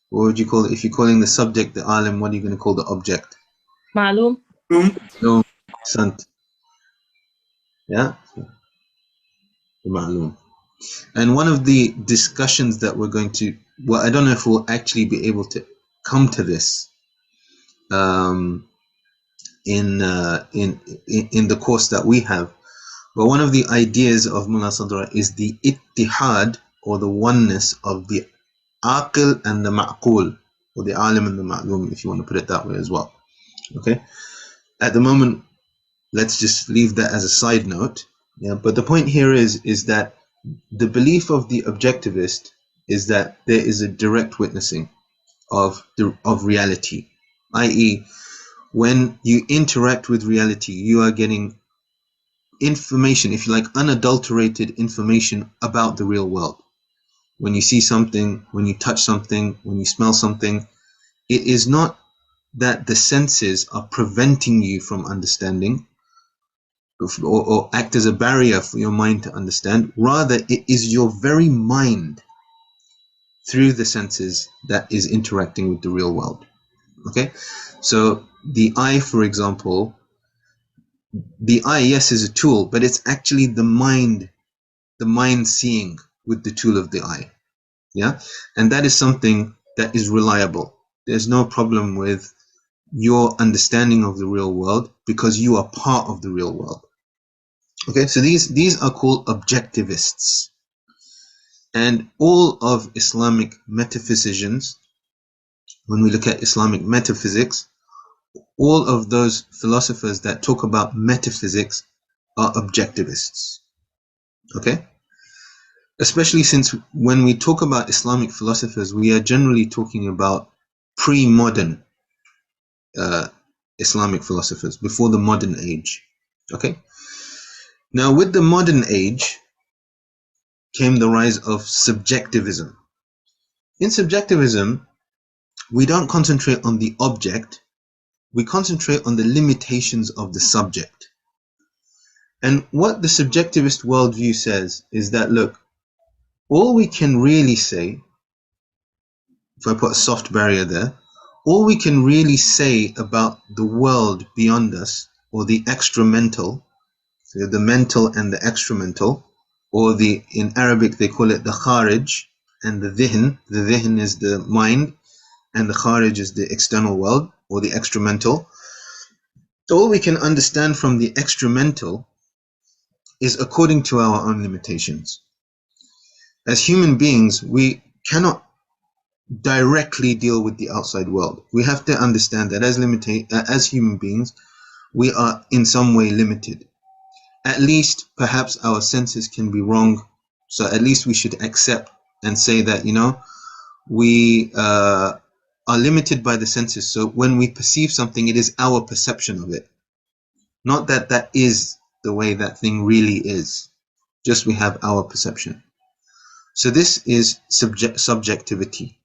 What would you call it? If you're calling the subject the alim, what are you going to call the object? Ma'lum. No, sant. Yeah, the ma'lum. And one of the discussions that we're going to, well, I don't know if we'll actually be able to come to this in the course that we have, but one of the ideas of Mullah Sadra is the ittihad, or the oneness of the aqil and the ma'qul, or the alim and the ma'lum, if you want to put it that way as well. Okay, at the moment, let's just leave that as a side note. Yeah, but the point here is that the belief of the objectivist is that there is a direct witnessing of reality, i.e., when you interact with reality, you are getting information, if you like, unadulterated information about the real world. When you see something, when you touch something, when you smell something, it is not that the senses are preventing you from understanding or act as a barrier for your mind to understand. Rather, it is your very mind through the senses that is interacting with the real world. Okay, so the eye, for example, the eye, yes, is a tool, but it's actually the mind seeing with the tool of the eye. Yeah, and that is something that is reliable. There's no problem with your understanding of the real world because you are part of the real world. Okay, so these are called objectivists. And all of Islamic metaphysicians, when we look at Islamic metaphysics, all of those philosophers that talk about metaphysics are objectivists. Okay? Especially since when we talk about Islamic philosophers, we are generally talking about pre-modern Islamic philosophers, before the modern age. Okay. Now, with the modern age came the rise of subjectivism. In subjectivism, we don't concentrate on the object, we concentrate on the limitations of the subject. And what the subjectivist worldview says is that, look, all we can really say, if I put a soft barrier there, all we can really say about the world beyond us, or the extramental, so the mental and the extramental, or in Arabic they call it the kharij and the dhihin. The dhihin is the mind, and the kharij is the external world, or the extramental. So all we can understand from the extramental is according to our own limitations. As human beings, we cannot directly deal with the outside world. We have to understand that as human beings, we are in some way limited. At least, perhaps our senses can be wrong, so at least we should accept and say that, we are limited by the senses. So when we perceive something, it is our perception of it. Not that that is the way that thing really is. Just we have our perception. So this is subjectivity.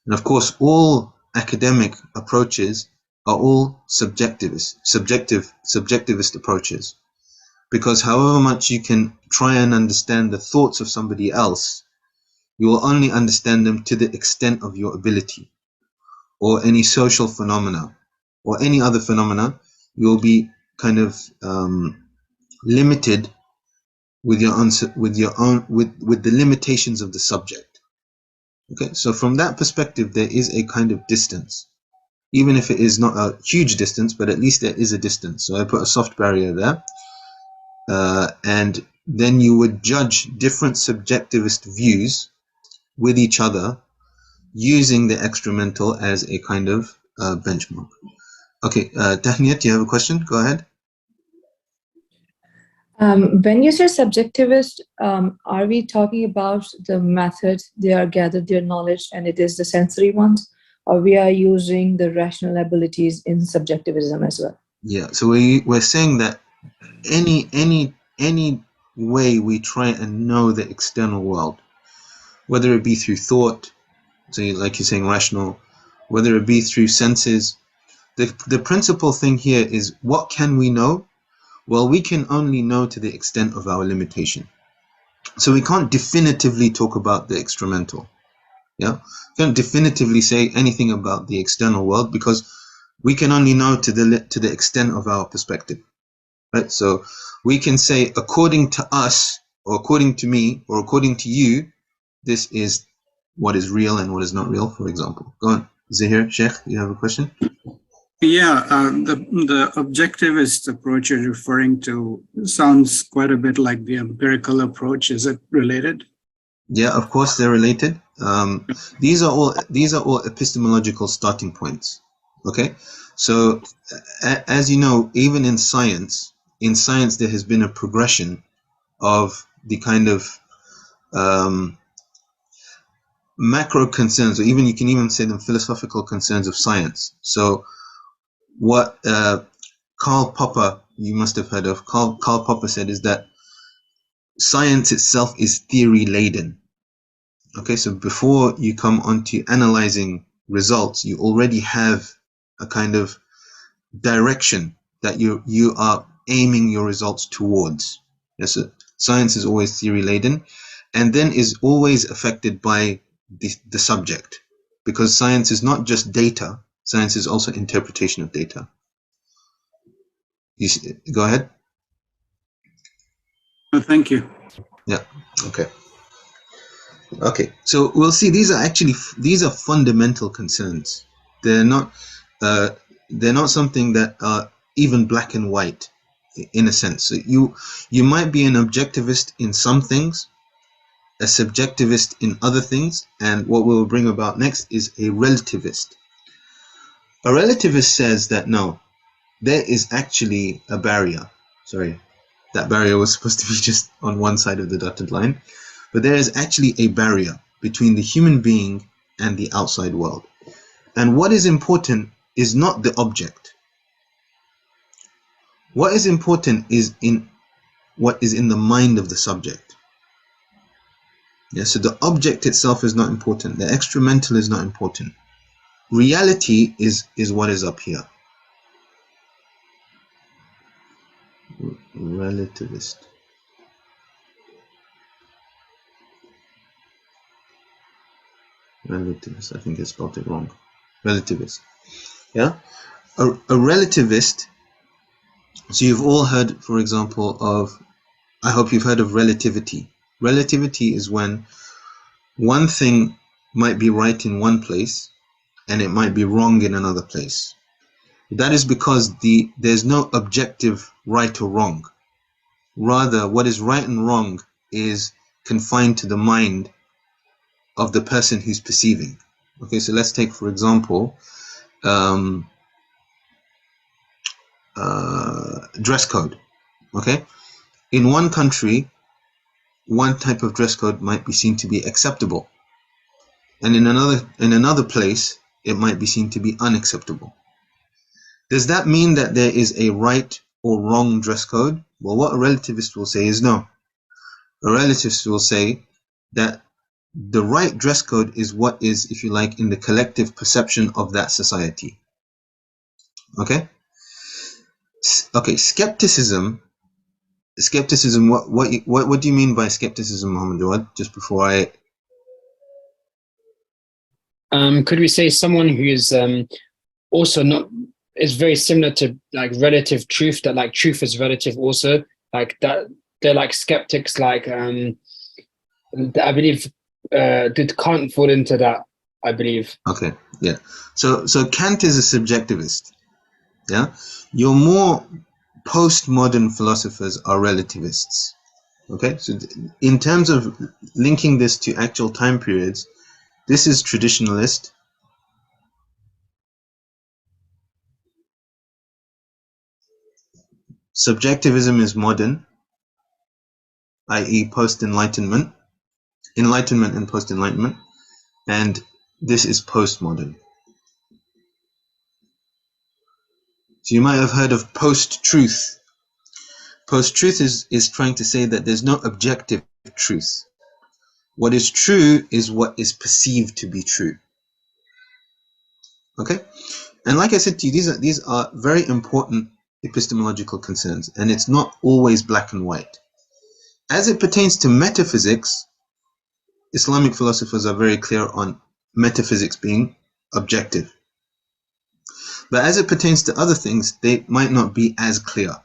And of course, all academic approaches are all subjectivist approaches. Because however much you can try and understand the thoughts of somebody else, you will only understand them to the extent of your ability. Or any social phenomena, or any other phenomena, you will be kind of limited with the limitations of the subject. Okay, so from that perspective, there is a kind of distance, even if it is not a huge distance, but at least there is a distance. So I put a soft barrier there, and then you would judge different subjectivist views with each other using the extramental as a kind of benchmark. Okay, Tahniyat, do you have a question? Go ahead. When you say subjectivist, are we talking about the method they are gathered their knowledge and it is the sensory ones, or we are using the rational abilities in subjectivism as well? Yeah, so we're saying that any way we try and know the external world, whether it be through thought, so like you're saying rational, whether it be through senses, the principal thing here is, what can we know? Well, we can only know to the extent of our limitation. So we can't definitively talk about the extramental. Yeah, we can't definitively say anything about the external world because we can only know to the extent of our perspective. Right? So we can say, according to us, or according to me, or according to you, this is what is real and what is not real, for example. Go on, Zoheir, Sheikh, you have a question? Yeah, the objectivist approach you're referring to sounds quite a bit like the empirical approach. Is it related? Yeah, of course they're related. These are all epistemological starting points. Okay, so as you know, even in science there has been a progression of the kind of macro concerns, or even you can even say them philosophical concerns of science. So what Karl Popper, you must have heard of, Karl Popper said is that science itself is theory laden. Okay, so before you come on to analyzing results, you already have a kind of direction that you are aiming your results towards. Yes, so science is always theory laden, and then is always affected by the subject, because science is not just data, science is also interpretation of data. Go ahead. Thank you. Yeah, okay. Okay, so we'll see, these are fundamental concerns. They're not something that are even black and white in a sense. So you might be an objectivist in some things, a subjectivist in other things, and what we'll bring about next is a relativist. A relativist says that no, there is actually a barrier. Sorry, that barrier was supposed to be just on one side of the dotted line, but there is actually a barrier between the human being and the outside world. And what is important is not the object. What is important is in what is in the mind of the subject. Yeah, so the object itself is not important. The extramental is not important. Reality is what is up here. Relativist. Relativist. I think I spelled it wrong. Relativist. Yeah. A relativist. So you've all heard, for example, of. I hope you've heard of relativity. Relativity is when one thing might be right in one place and it might be wrong in another place. That is because there's no objective right or wrong. Rather, what is right and wrong is confined to the mind of the person who's perceiving. Okay, so let's take, for example, dress code. Okay, in one country, one type of dress code might be seen to be acceptable, and in another place, it might be seen to be unacceptable. Does that mean that there is a right or wrong dress code? Well, what a relativist will say is no. A relativist will say that the right dress code is what is, if you like, in the collective perception of that society. Okay? Okay, skepticism. What do you mean by skepticism, Muhammad Jawad? Just before I... Could we say someone who is also not, is very similar to like relative truth, that like truth is relative also, like that they're like skeptics, like I believe did Kant fall into that, I believe. Okay, yeah. So Kant is a subjectivist. Yeah? Your more postmodern philosophers are relativists. Okay, so in terms of linking this to actual time periods, this is traditionalist. Subjectivism is modern, i.e. post-enlightenment, enlightenment and post-enlightenment, and this is postmodern. So you might have heard of post-truth. Post-truth is trying to say that there's no objective truth. What is true is what is perceived to be true. Okay? And like I said to you, these are very important epistemological concerns, and it's not always black and white. As it pertains to metaphysics, Islamic philosophers are very clear on metaphysics being objective. But as it pertains to other things, they might not be as clear.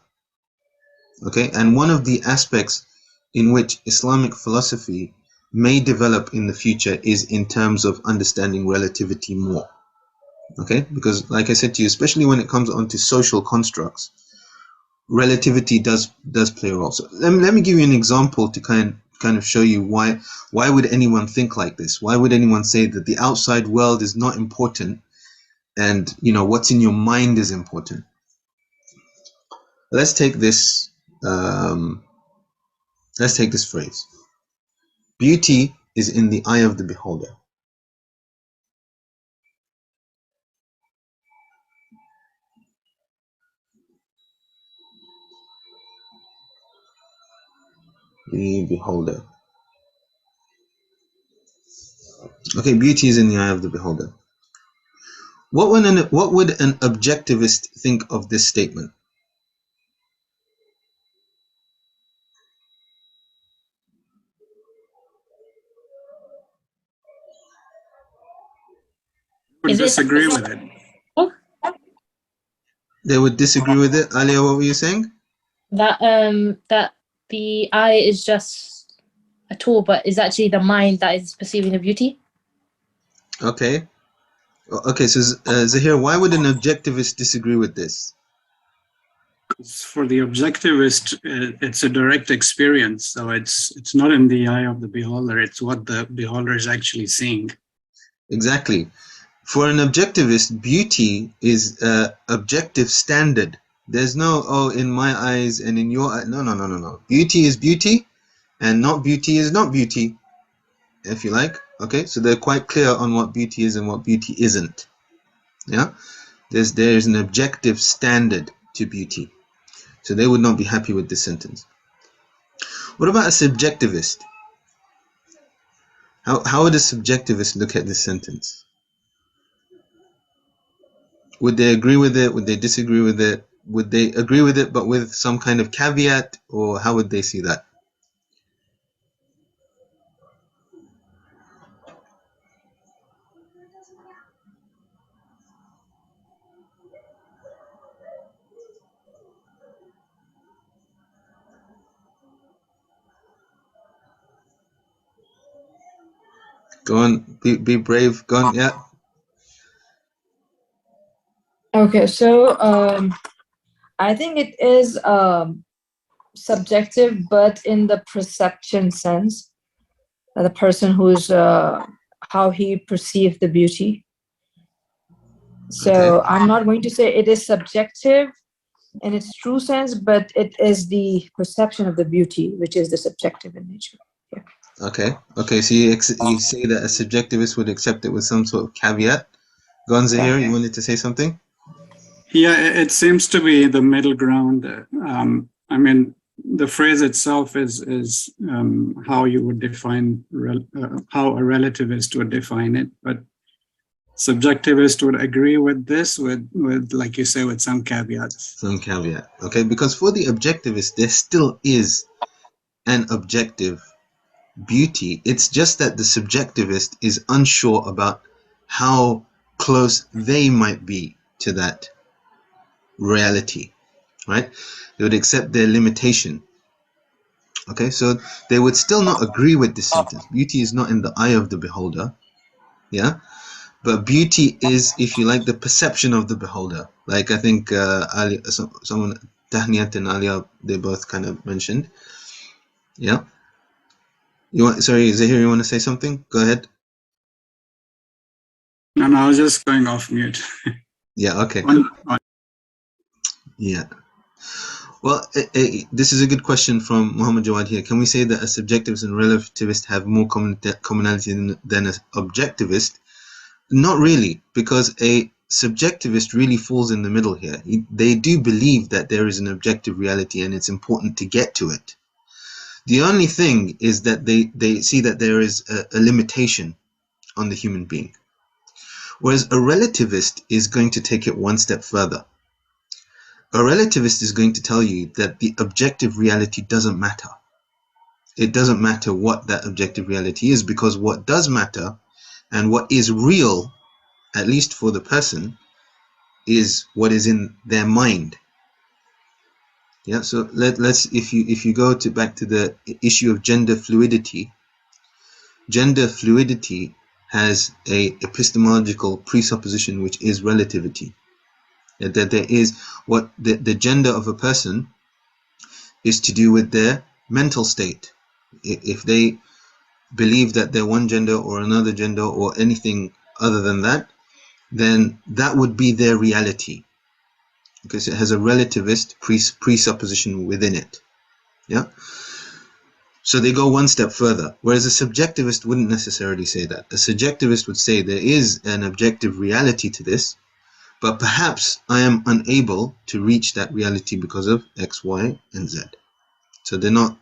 Okay? And one of the aspects in which Islamic philosophy may develop in the future is in terms of understanding relativity more. Okay, because like I said to you, especially when it comes onto social constructs, relativity does play a role. So let me give you an example to kind of show you why would anyone think like this? Why would anyone say that the outside world is not important and what's in your mind is important? Let's take this phrase. Beauty is in the eye of the beholder. The beholder. Okay, beauty is in the eye of the beholder. What would an objectivist think of this statement? Would disagree with it. They would disagree with it. Alia, what were you saying? That that the eye is just a tool, but is actually the mind that is perceiving the beauty. Okay. Okay, so Zoheir, why would an objectivist disagree with this? For the objectivist, it's a direct experience, so it's not in the eye of the beholder, it's what the beholder is actually seeing. Exactly. For an objectivist, beauty is objective standard. There's no, in my eyes and in your eyes. No. Beauty is beauty, and not beauty is not beauty, if you like. Okay, so they're quite clear on what beauty is and what beauty isn't. Yeah. There is an objective standard to beauty. So they would not be happy with this sentence. What about a subjectivist? How would a subjectivist look at this sentence? Would they agree with it? Would they disagree with it? Would they agree with it but with some kind of caveat, or how would they see that? Go on, be brave. Go on, yeah. Okay, so I think it is subjective, but in the perception sense. The person who's how he perceived the beauty. So Okay. I'm not going to say it is subjective in its true sense, but it is the perception of the beauty, which is the subjective in nature. Yeah. Okay. So you say that a subjectivist would accept it with some sort of caveat. Go on, Zoheir, you wanted to say something? Yeah, it seems to be the middle ground. I mean, the phrase itself is how you would define how a relativist would define it, but subjectivist would agree with this, with like you say, with some caveats. Some caveat, okay? Because for the objectivist, there still is an objective beauty. It's just that the subjectivist is unsure about how close they might be to that reality, right? They would accept their limitation. Okay, so they would still not agree with this sentence. Beauty is not in the eye of the beholder, yeah? But beauty is, if you like, the perception of the beholder. Like I think Ali, someone, Tahniyat and Alia, they both kind of mentioned. Yeah. Sorry, Zoheir, you want to say something? Go ahead. No, I was just going off mute. Yeah, okay. Yeah. Well, this is a good question from Muhammad Jawad here. Can we say that a subjectivist and relativist have more commonality than an objectivist? Not really, because a subjectivist really falls in the middle here. They do believe that there is an objective reality and it's important to get to it. The only thing is that they see that there is a limitation on the human being. Whereas a relativist is going to take it one step further. A relativist is going to tell you that the objective reality doesn't matter. It doesn't matter what that objective reality is, because what does matter and what is real, at least for the person, is what is in their mind. Yeah, so let's if you go back to the issue of gender fluidity has a epistemological presupposition, which is relativity. That there is what the gender of a person is to do with their mental state. If they believe that they're one gender or another gender or anything other than that, then that would be their reality, because it has a relativist presupposition within it. Yeah. So they go one step further, whereas a subjectivist wouldn't necessarily say that. A subjectivist would say there is an objective reality to this, but perhaps I am unable to reach that reality because of X, Y, and Z. So they're not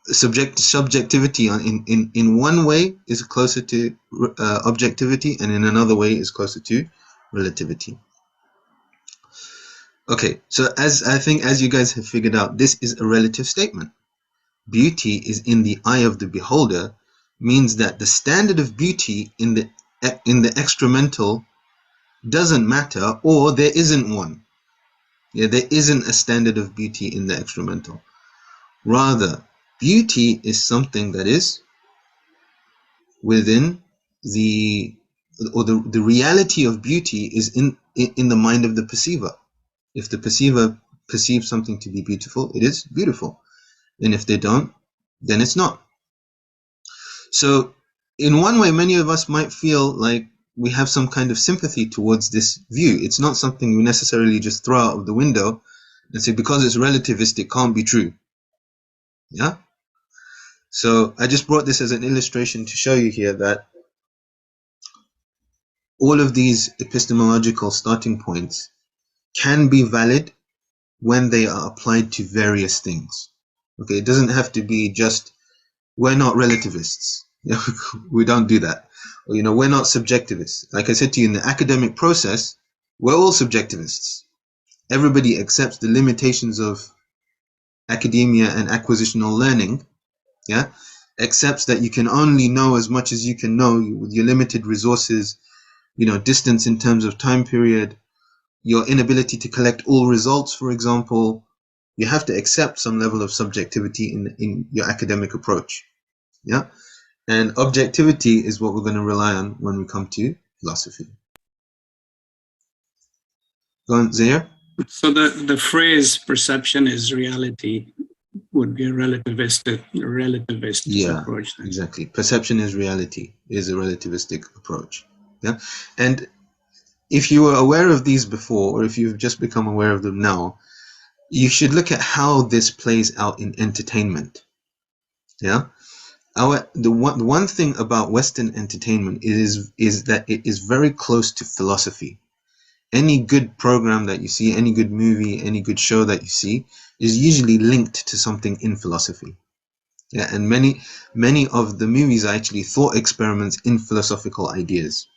subjectivity in one way is closer to objectivity, and in another way is closer to relativity. Okay, so as you guys have figured out, this is a relative statement. Beauty is in the eye of the beholder means that the standard of beauty in the extramental doesn't matter, or there isn't one. Yeah, there isn't a standard of beauty in the extramental. Rather, beauty is something that is within the reality of beauty is in the mind of the perceiver. If the perceiver perceives something to be beautiful, it is beautiful. And if they don't, then it's not. So in one way, many of us might feel like we have some kind of sympathy towards this view. It's not something we necessarily just throw out of the window and say, because it's relativist, it can't be true. Yeah. So I just brought this as an illustration to show you here that all of these epistemological starting points can be valid when they are applied to various things. Okay, it doesn't have to be just, we're not relativists. We don't do that. Or, we're not subjectivists. Like I said to you, in the academic process, we're all subjectivists. Everybody accepts the limitations of academia and acquisitional learning, yeah, accepts that you can only know as much as you can know with your limited resources, distance in terms of time period, your inability to collect all results, for example. You have to accept some level of subjectivity in your academic approach, yeah. And objectivity is what we're going to rely on when we come to philosophy. Go on, Zoheir. So the phrase "perception is reality" would be a relativist approach. Then. Exactly. Perception is reality is a relativistic approach. Yeah, and if you were aware of these before, or if you've just become aware of them now, you should look at how this plays out in entertainment. Yeah, the one thing about Western entertainment is that it is very close to philosophy. Any good program that you see, any good movie, any good show that you see is usually linked to something in philosophy. Yeah, and many of the movies are actually thought experiments in philosophical ideas.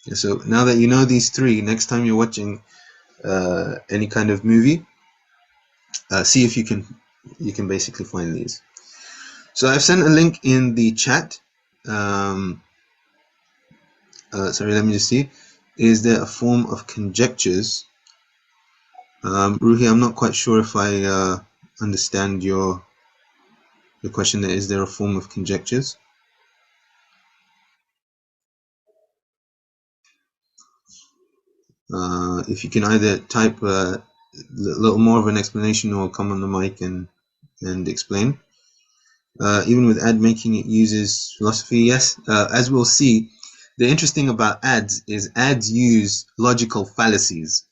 Yeah, so now that you know these three, next time you're watching any kind of movie, see if you can basically find these. So I've sent a link in the chat. Sorry, let me just see. Is there a form of conjectures? Ruhi, I'm not quite sure if I understand your question there. Is there a form of conjectures? If you can either type a little more of an explanation or come on the mic and explain. Even with ad making, it uses philosophy. Yes, as we'll see, the interesting about ads is ads use logical fallacies.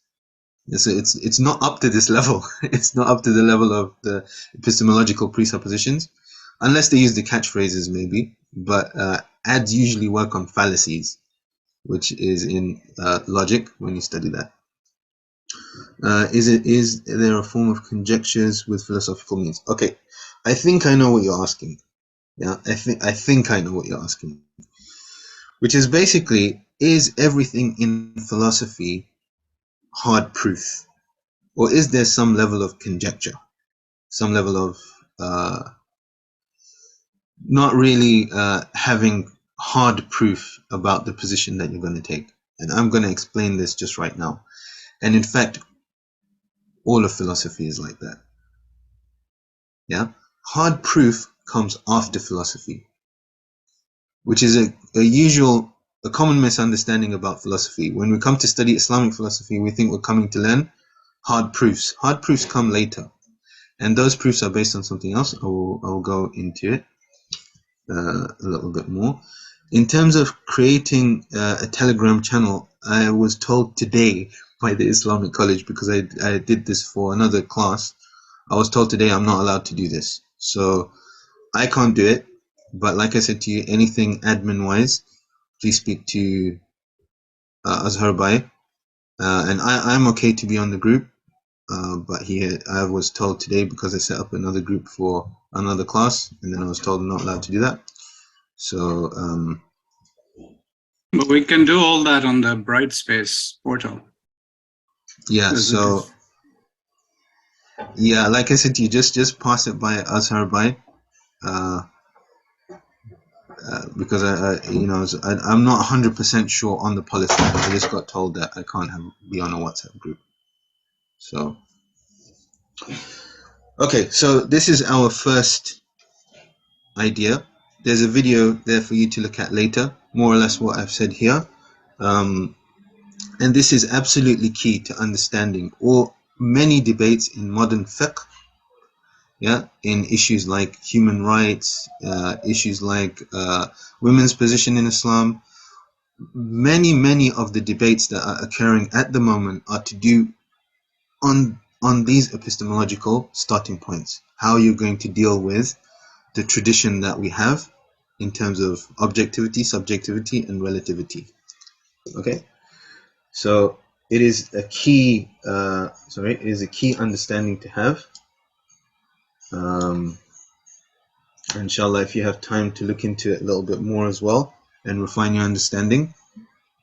So it's not up to this level. It's not up to the level of the epistemological presuppositions, unless they use the catchphrases maybe. But ads usually work on fallacies, which is in logic when you study that. Is there a form of conjectures with philosophical means? Okay, I think I know what you're asking. Yeah, I think I know what you're asking. Which is basically, is everything in philosophy hard proof? Or is there some level of conjecture? Some level of not really having hard proof about the position that you're going to take. And I'm going to explain this just right now. And in fact, all of philosophy is like that. Yeah, hard proof comes after philosophy, which is a common misunderstanding about philosophy. When we come to study Islamic philosophy, we think we're coming to learn hard proofs. Hard proofs come later, and those proofs are based on something else. I will go into it a little bit more. In terms of creating a Telegram channel, I was told today by the Islamic College, because I did this for another class. I was told today I'm not allowed to do this. So I can't do it. But like I said to you, anything admin-wise, please speak to Azhar Bhai. And I'm okay to be on the group. But I was told today, because I set up another group for another class, and then I was told I'm not allowed to do that. So... but we can do all that on the Brightspace portal. Yeah, so... Yeah, like I said to you, just pass it by Azhar Bhai. Because I'm not 100% sure on the policy. I just got told that I can't be on a WhatsApp group. So, okay, so this is our first idea. There's a video there for you to look at later, more or less what I've said here. And this is absolutely key to understanding many debates in modern fiqh. Yeah, in issues like human rights, issues like women's position in Islam. Many of the debates that are occurring at the moment are to do on these epistemological starting points. How you're going to deal with the tradition that we have in terms of objectivity, subjectivity, and relativity. Okay, So it is a key. It is a key understanding to have. Inshallah, if you have time to look into it a little bit more as well and refine your understanding,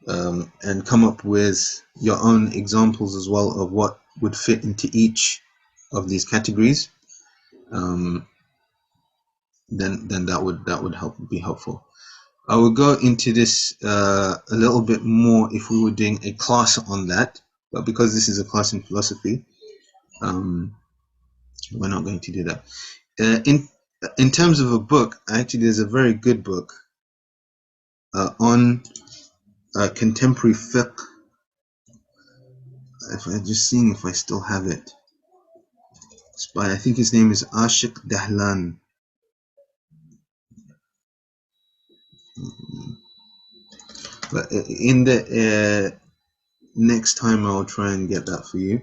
and come up with your own examples as well of what would fit into each of these categories, then that would be helpful. I would go into this a little bit more if we were doing a class on that, but because this is a class in philosophy, we're not going to do that. In terms of a book, actually, there's a very good book on contemporary fiqh. If I'm just seeing if I still have it. It's by, I think his name is Ashik Dahlan. But in the next time, I'll try and get that for you.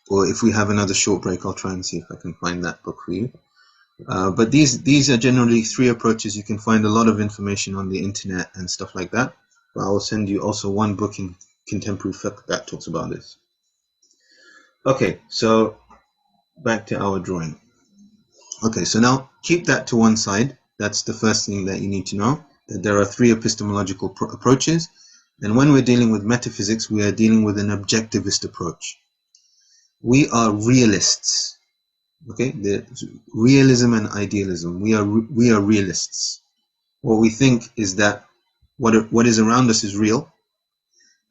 Or if we have another short break, I'll try and see if I can find that book for you. But these are generally three approaches. You can find a lot of information on the internet and stuff like that. But I will send you also one book in contemporary fiqh that talks about this. Okay, so back to our drawing. Okay, so now keep that to one side. That's the first thing that you need to know, that there are three epistemological approaches. And when we're dealing with metaphysics, we are dealing with an objectivist approach. We are realists. Okay, the realism and idealism. We are realists. What we think is that what is around us is real,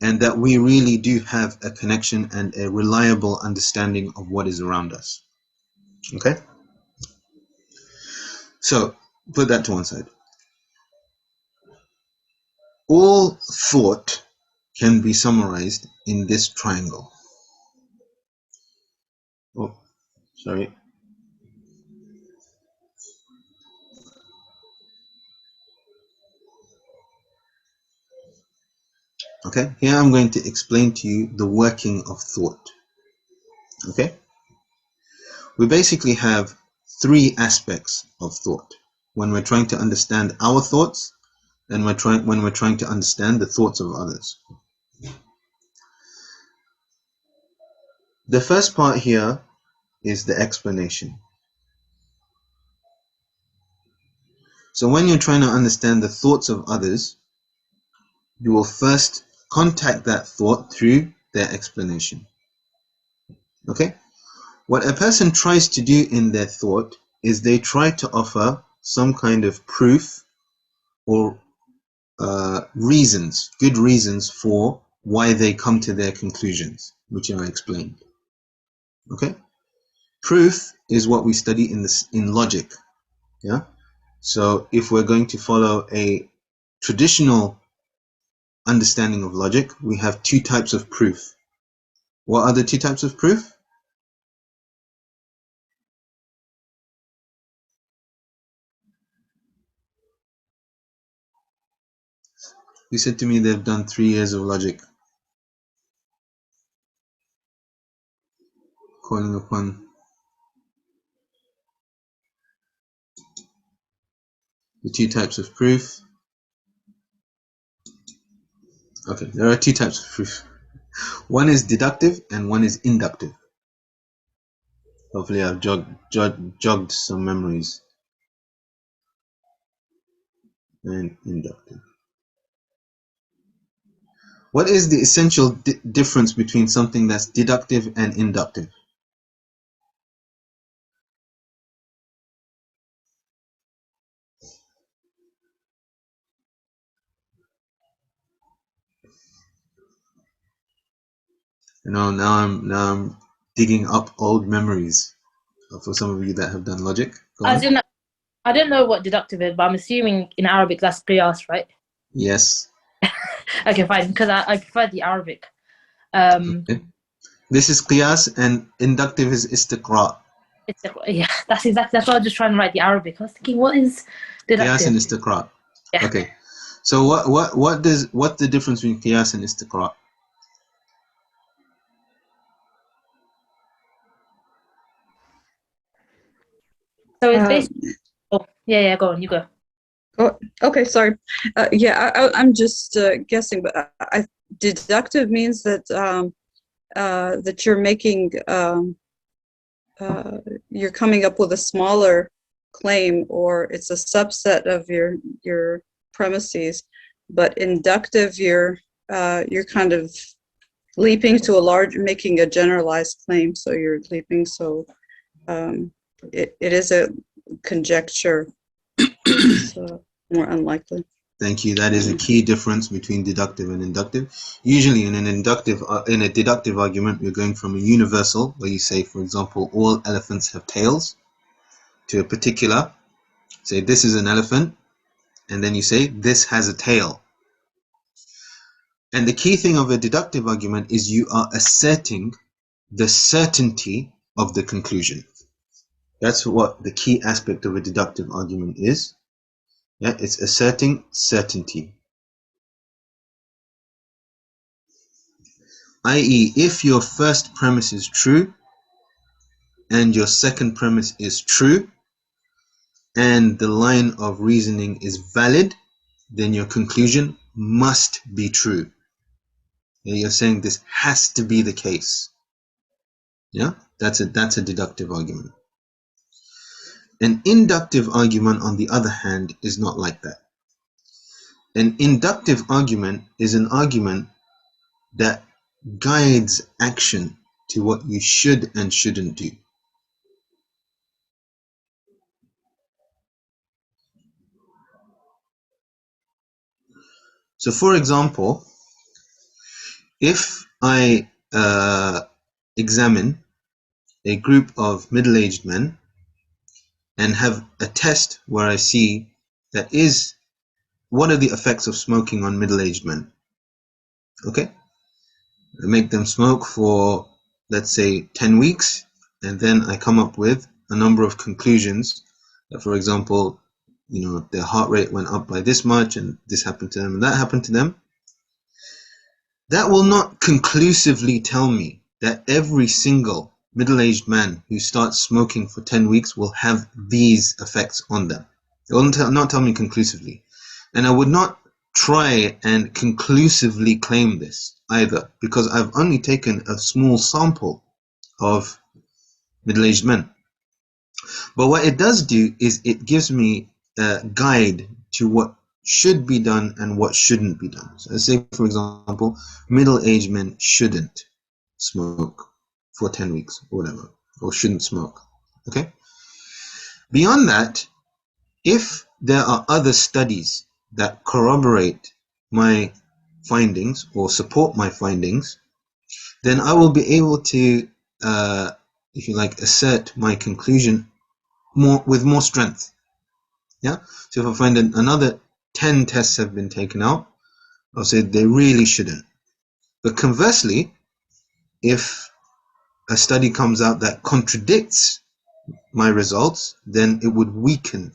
and that we really do have a connection and a reliable understanding of what is around us. Okay? So, put that to one side. All thought can be summarized in this triangle. Oh, sorry. Okay, here I'm going to explain to you the working of thought. Okay? We basically have three aspects of thought when we're trying to understand our thoughts and when we're trying to understand the thoughts of others. The first part here is the explanation. So when you're trying to understand the thoughts of others, you will first contact that thought through their explanation. Okay? What a person tries to do in their thought is they try to offer some kind of proof or reasons, good reasons for why they come to their conclusions, which I explained. Okay? Proof is what we study in logic. Yeah? So if we're going to follow a traditional understanding of logic, we have two types of proof. What are the two types of proof? You said to me they've done 3 years of logic, calling upon the two types of proof. Okay, there are two types of proof. One is deductive and one is inductive. Hopefully I've jogged some memories. And inductive. What is the essential difference between something that's deductive and inductive? You know, now I'm digging up old memories for some of you that have done logic. I don't know what deductive is, but I'm assuming in Arabic that's qiyas, right? Yes. Okay, fine, because I prefer the Arabic. Okay. This is qiyas and inductive is istiqra. Yeah, that's what I was just trying to write the Arabic. I was thinking, what is deductive? Qiyas and istiqra. Yeah. Okay. So what's the difference between qiyas and istiqra? So it's basically. Oh, yeah, go on, you go. Oh, okay, sorry. Yeah, I'm just guessing, but deductive means that that you're making you're coming up with a smaller claim, or it's a subset of your premises. But inductive, you're kind of leaping to making a generalized claim. So you're leaping. So it is a conjecture. It's more unlikely. Thank you. That is a key difference between deductive and inductive. Usually in a deductive argument, you're going from a universal, where you say, for example, all elephants have tails, to a particular, say this is an elephant, and then you say this has a tail. And the key thing of a deductive argument is you are asserting the certainty of the conclusion. That's what the key aspect of a deductive argument is. Yeah, it's asserting certainty. I.e., if your first premise is true and your second premise is true and the line of reasoning is valid, then your conclusion must be true. You're saying this has to be the case. Yeah, that's a deductive argument. An inductive argument, on the other hand, is not like that. An inductive argument is an argument that guides action to what you should and shouldn't do. So, for example, if I examine a group of middle-aged men and have a test where I see what are the effects of smoking on middle-aged men? Okay, I make them smoke for, let's say, 10 weeks, and then I come up with a number of conclusions that, for example, their heart rate went up by this much, and this happened to them, and that happened to them. That will not conclusively tell me that every single middle-aged man who starts smoking for 10 weeks will have these effects on them. It will not tell me conclusively. And I would not try and conclusively claim this either, because I've only taken a small sample of middle-aged men. But what it does do is it gives me a guide to what should be done and what shouldn't be done. So let's say, for example, middle-aged men shouldn't smoke for 10 weeks or whatever, or shouldn't smoke. Okay? Beyond that, if there are other studies that corroborate my findings or support my findings, then I will be able to, if you like, assert my conclusion with more strength. Yeah. So if I find another 10 tests have been taken out, I'll say they really shouldn't. But conversely, if a study comes out that contradicts my results, then it would weaken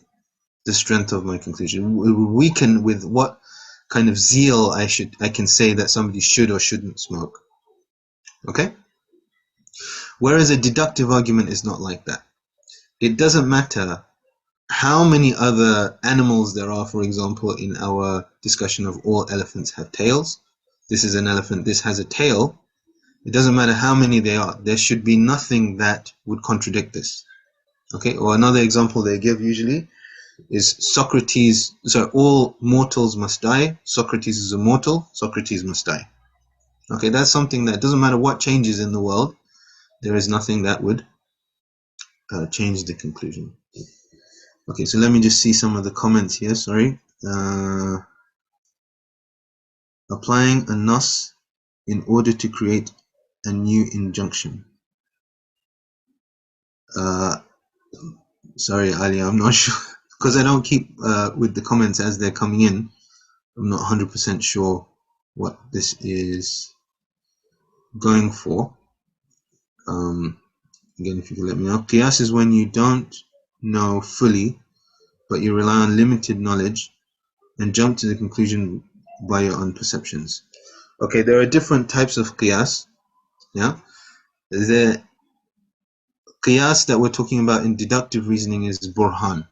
the strength of my conclusion. It would weaken with what kind of zeal I can say that somebody should or shouldn't smoke. Okay? Whereas a deductive argument is not like that. It doesn't matter how many other animals there are, for example, in our discussion of all elephants have tails. This is an elephant, this has a tail. It doesn't matter how many they are. There should be nothing that would contradict this. Okay, or another example they give usually is Socrates, so all mortals must die. Socrates is a mortal, Socrates must die. Okay, that's something that doesn't matter what changes in the world, there is nothing that would change the conclusion. Okay, so let me just see some of the comments here, sorry. Applying a nas in order to create a new injunction. Sorry, Ali, I'm not sure, because I don't keep with the comments as they're coming in. I'm not 100% sure what this is going for. Again, if you can let me know. Qiyas is when you don't know fully, but you rely on limited knowledge and jump to the conclusion by your own perceptions. Okay, there are different types of qiyas. Yeah, the qiyas that we're talking about in deductive reasoning is burhan.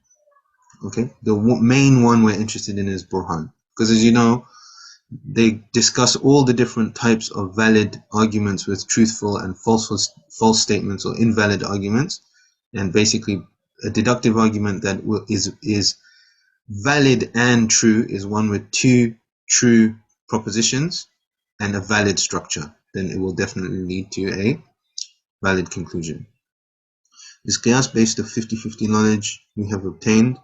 Okay, the main one we're interested in is Burhan, because as you know, they discuss all the different types of valid arguments with truthful and false statements or invalid arguments, and basically a deductive argument that is valid and true is one with two true propositions and a valid structure. Then it will definitely lead to a valid conclusion. Is qiyas based of 50-50 knowledge we have obtained?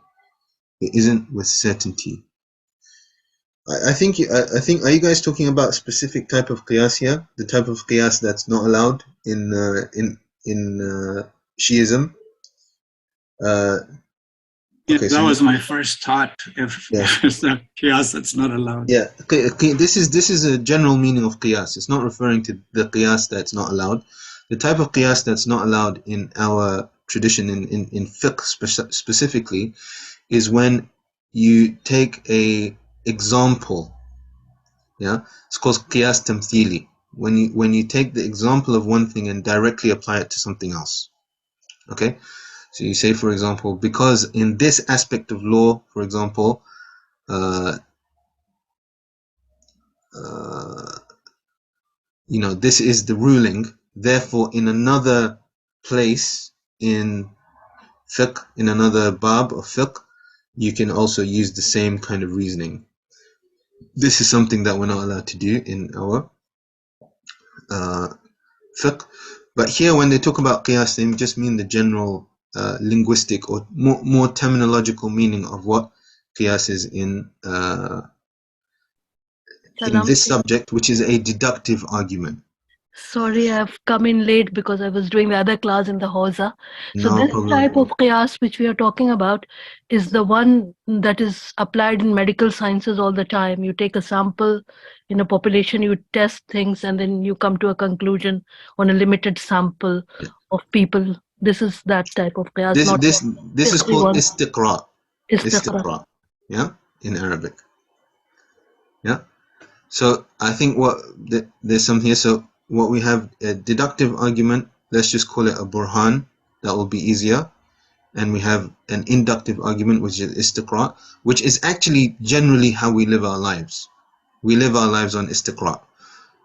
It isn't with certainty. I think. Are you guys talking about a specific type of qiyas here? The type of qiyas that's not allowed in Shiism? Yeah, Okay, that was my first thought. If it's a qiyas that's not allowed. Yeah, this is a general meaning of qiyas. It's not referring to the qiyas that's not allowed. The type of qiyas that's not allowed in our tradition, in fiqh specifically, is when you take a example. Yeah, it's called qiyas tamthili. When you take the example of one thing and directly apply it to something else. Okay, so you say, for example, because in this aspect of law, for example, this is the ruling. Therefore, in another place in fiqh, in another bab of fiqh, you can also use the same kind of reasoning. This is something that we're not allowed to do in our fiqh. But here, when they talk about qiyas, they just mean the general linguistic or more terminological meaning of what qiyas is in this subject, which is a deductive argument. Sorry, I've come in late because I was doing the other class in the Hausa. So No this problem. type of qiyas which we are talking about is the one that is applied in medical sciences all the time. You take a sample in a population, you test things, and then you come to a conclusion on a limited sample of people. This is that type of qiyas. This is called istiqra. Istiqra. Yeah, in Arabic. Yeah. So I think there's some here. So what we have, a deductive argument, let's just call it a burhan. That will be easier. And we have an inductive argument, which is istiqra, which is actually generally how we live our lives. We live our lives on istiqra.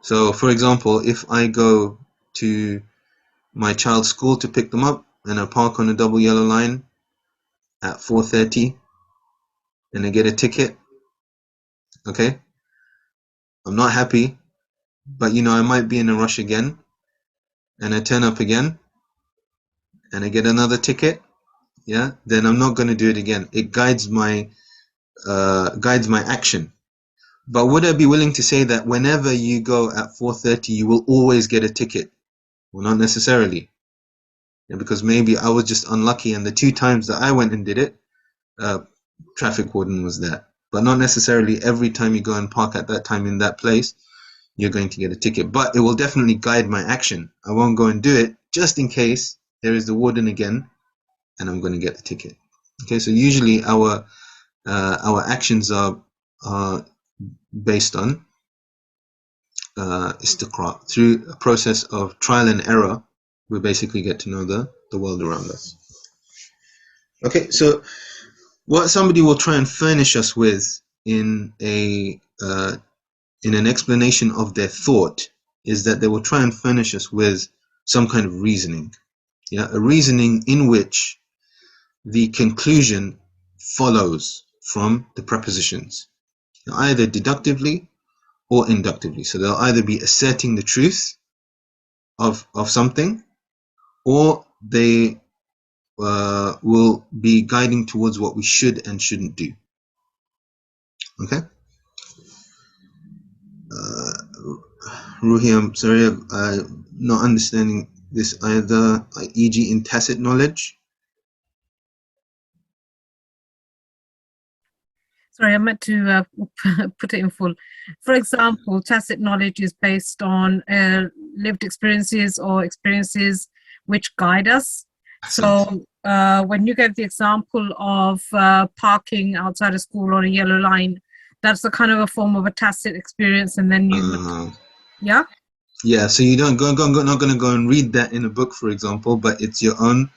So for example, if I go to my child's school to pick them up and I park on a double yellow line at 4:30 and I get a ticket, okay, I'm not happy, but I might be in a rush again, and I turn up again and I get another ticket, yeah, then I'm not going to do it again. It guides my action. But would I be willing to say that whenever you go at 4:30 you will always get a ticket? Well, not necessarily. Yeah, because maybe I was just unlucky, and the 2 times that I went and did it, traffic warden was there. But not necessarily every time you go and park at that time in that place you're going to get a ticket. But it will definitely guide my action. I won't go and do it just in case there is the warden again and I'm going to get the ticket. Okay, so usually our actions are based on istiqra. Through a process of trial and error, we basically get to know the world around us. Okay, so what somebody will try and furnish us with in an explanation of their thought is that they will try and furnish us with some kind of reasoning. Yeah, a reasoning in which the conclusion follows from the prepositions, either deductively or inductively. So they'll either be asserting the truth of something, or they will be guiding towards what we should and shouldn't do. Okay? Ruhi, I'm sorry, I'm not understanding this either, e.g. in tacit knowledge. Sorry, I meant to put it in full. For example, tacit knowledge is based on lived experiences or experiences which guide us. So when you gave the example of parking outside a school on a yellow line, that's a kind of a form of a tacit experience, and then you yeah? Yeah, so you don't not going to go and read that in a book, for example, but it's your own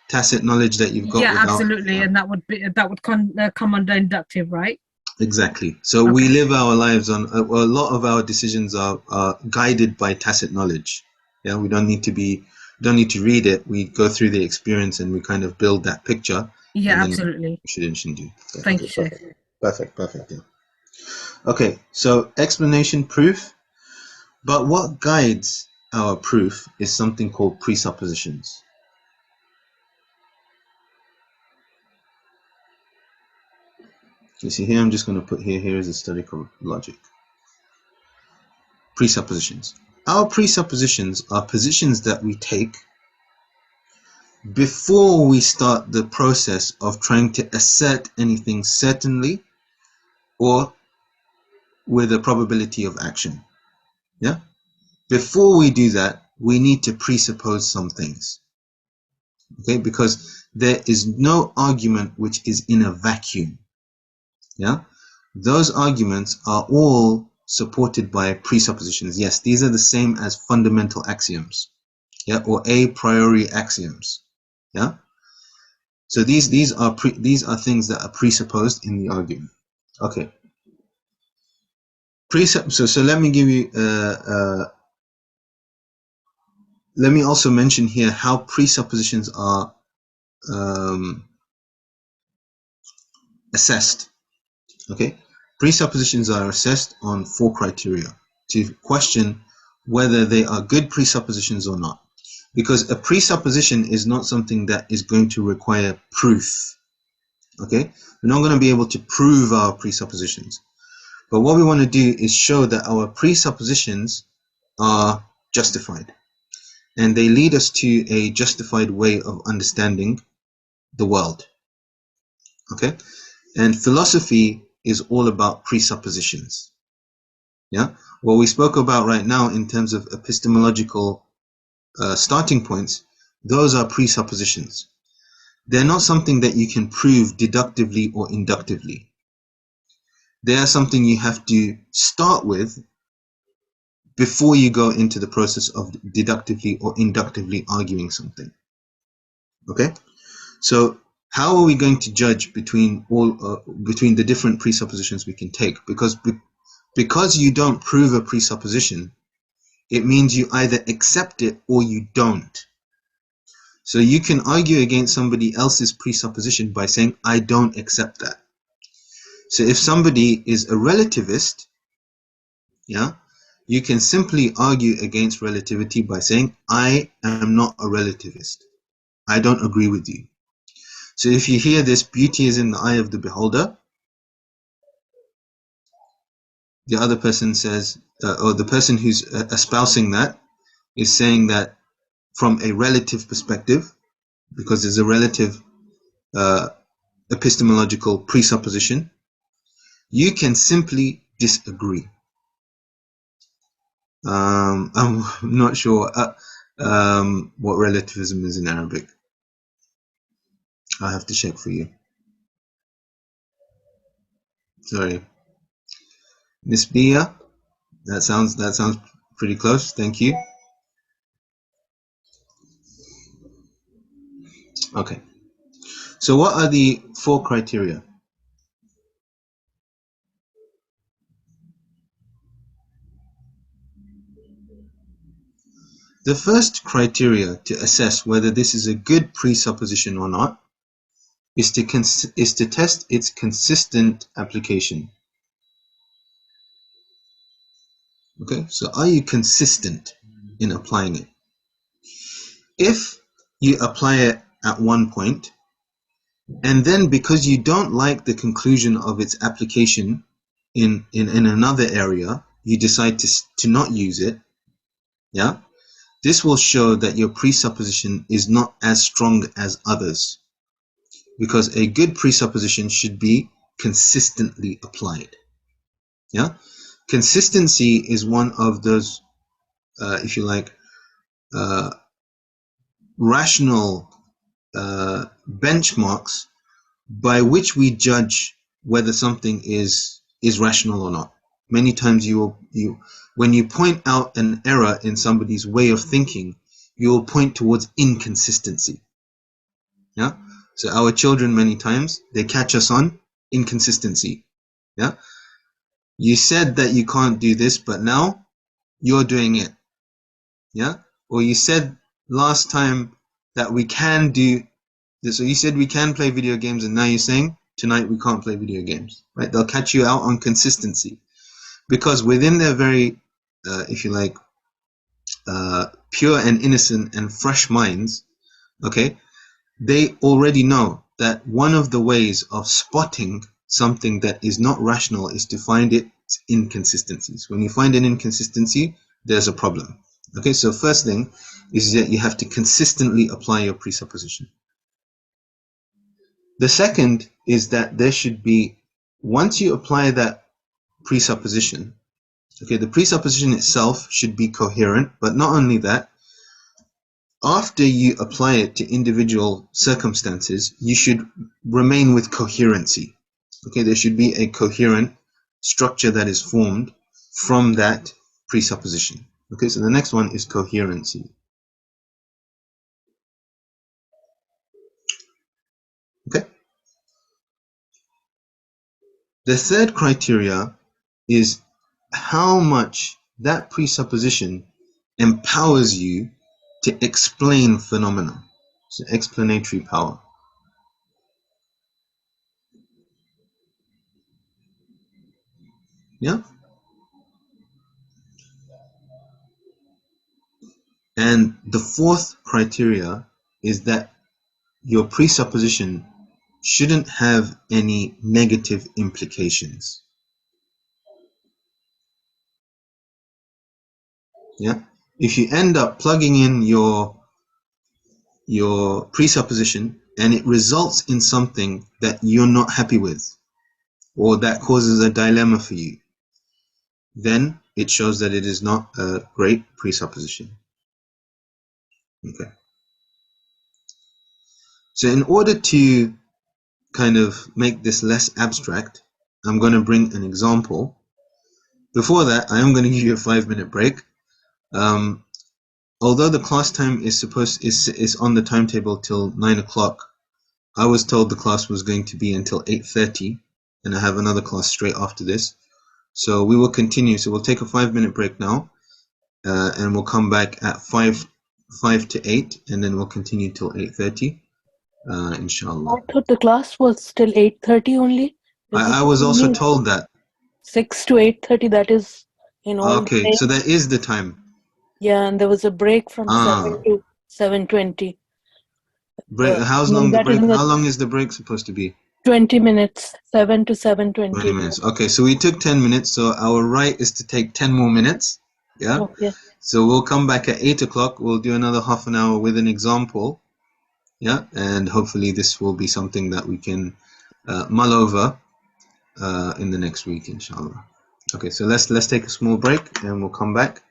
tacit knowledge that you've got Yeah, without. absolutely, and that would come under inductive, right? Exactly. So we live our lives on a lot of our decisions are guided by tacit knowledge. Yeah, we don't need to read it. We go through the experience and we kind of build that picture. Yeah, and then absolutely. Shouldn't do. So, Thank okay, you, Sheikh. perfect. Yeah. Okay, so explanation, proof. But what guides our proof is something called presuppositions. You see here, I'm just going to put here is a study called logic. Presuppositions. Our presuppositions are positions that we take before we start the process of trying to assert anything certainly or with a probability of action. Yeah? Before we do that, we need to presuppose some things. Okay? Because there is no argument which is in a vacuum. Yeah? Those arguments are all supported by presuppositions. Yes, these are the same as fundamental axioms. Yeah, or a priori axioms. Yeah. So these are things that are presupposed in the argument. Okay. So let me give you. Let me also mention here how presuppositions are assessed. Okay. Presuppositions are assessed on 4 criteria to question whether they are good presuppositions or not. Because a presupposition is not something that is going to require proof. Okay, we're not going to be able to prove our presuppositions. But what we want to do is show that our presuppositions are justified. And they lead us to a justified way of understanding the world. Okay, and philosophy is all about presuppositions. Yeah, what we spoke about right now in terms of epistemological starting points, those are presuppositions. They're not something that you can prove deductively or inductively. They are something you have to start with before you go into the process of deductively or inductively arguing something. Okay? So how are we going to judge between the different presuppositions we can take? Because you don't prove a presupposition, it means you either accept it or you don't. So you can argue against somebody else's presupposition by saying, I don't accept that. So if somebody is a relativist, yeah, you can simply argue against relativity by saying, I am not a relativist. I don't agree with you. So if you hear this, beauty is in the eye of the beholder, the other person says, or the person who's espousing that is saying that from a relative perspective, because there's a relative epistemological presupposition, you can simply disagree. I'm not sure what relativism is in Arabic. I have to check for you. Sorry. Nisbiya. That sounds pretty close. Thank you. Okay. So what are the 4 criteria? The first criteria to assess whether this is a good presupposition or not is to test its consistent application. Okay, so are you consistent in applying it? If you apply it at one point, and then because you don't like the conclusion of its application in another area, you decide to not use it, yeah, this will show that your presupposition is not as strong as others, because a good presupposition should be consistently applied. Yeah, consistency is one of those, if you like, rational benchmarks by which we judge whether something is rational or not. Many times when you point out an error in somebody's way of thinking, you will point towards inconsistency. Yeah. So our children, many times, they catch us on inconsistency. Yeah. You said that you can't do this, but now you're doing it. Yeah. Or you said last time that we can do this. So you said we can play video games, and now you're saying tonight we can't play video games. Right. They'll catch you out on consistency, because within their very, if you like, pure and innocent and fresh minds, okay, they already know that one of the ways of spotting something that is not rational is to find its inconsistencies. When you find an inconsistency, there's a problem. Okay, so first thing is that you have to consistently apply your presupposition. The second is that there should be, once you apply that presupposition, okay, the presupposition itself should be coherent, but not only that, after you apply it to individual circumstances, you should remain with coherency. Okay, there should be a coherent structure that is formed from that presupposition. Okay, so the next one is coherency. Okay. The third criteria is how much that presupposition empowers you to explain phenomena. So explanatory power. Yeah. And the fourth criteria is that your presupposition shouldn't have any negative implications. Yeah. If you end up plugging in your presupposition and it results in something that you're not happy with, or that causes a dilemma for you, then it shows that it is not a great presupposition. Okay. So in order to kind of make this less abstract, I'm going to bring an example. Before that, I am going to give you a 5-minute break. Although the class time is on the timetable till 9 o'clock, I was told the class was going to be until 8:30, and I have another class straight after this. So we will continue. So we'll take a 5-minute break now, and we'll come back at 5 to 8, and then we'll continue till 8:30, inshallah. I thought the class was till 8:30 only. I was also told that. 6 to 8:30, that is in all Okay, day. so that is the time. Yeah, and there was a break from 7 to 7:20. How's long the break? How long is the break supposed to be? 20 minutes, 7 to 7:20. 20 minutes. Okay, so we took 10 minutes, so our right is to take 10 more minutes. Yeah? Okay. So we'll come back at 8 o'clock. We'll do another half an hour with an example. Yeah? And hopefully this will be something that we can mull over in the next week, inshallah. Okay, so let's take a small break and we'll come back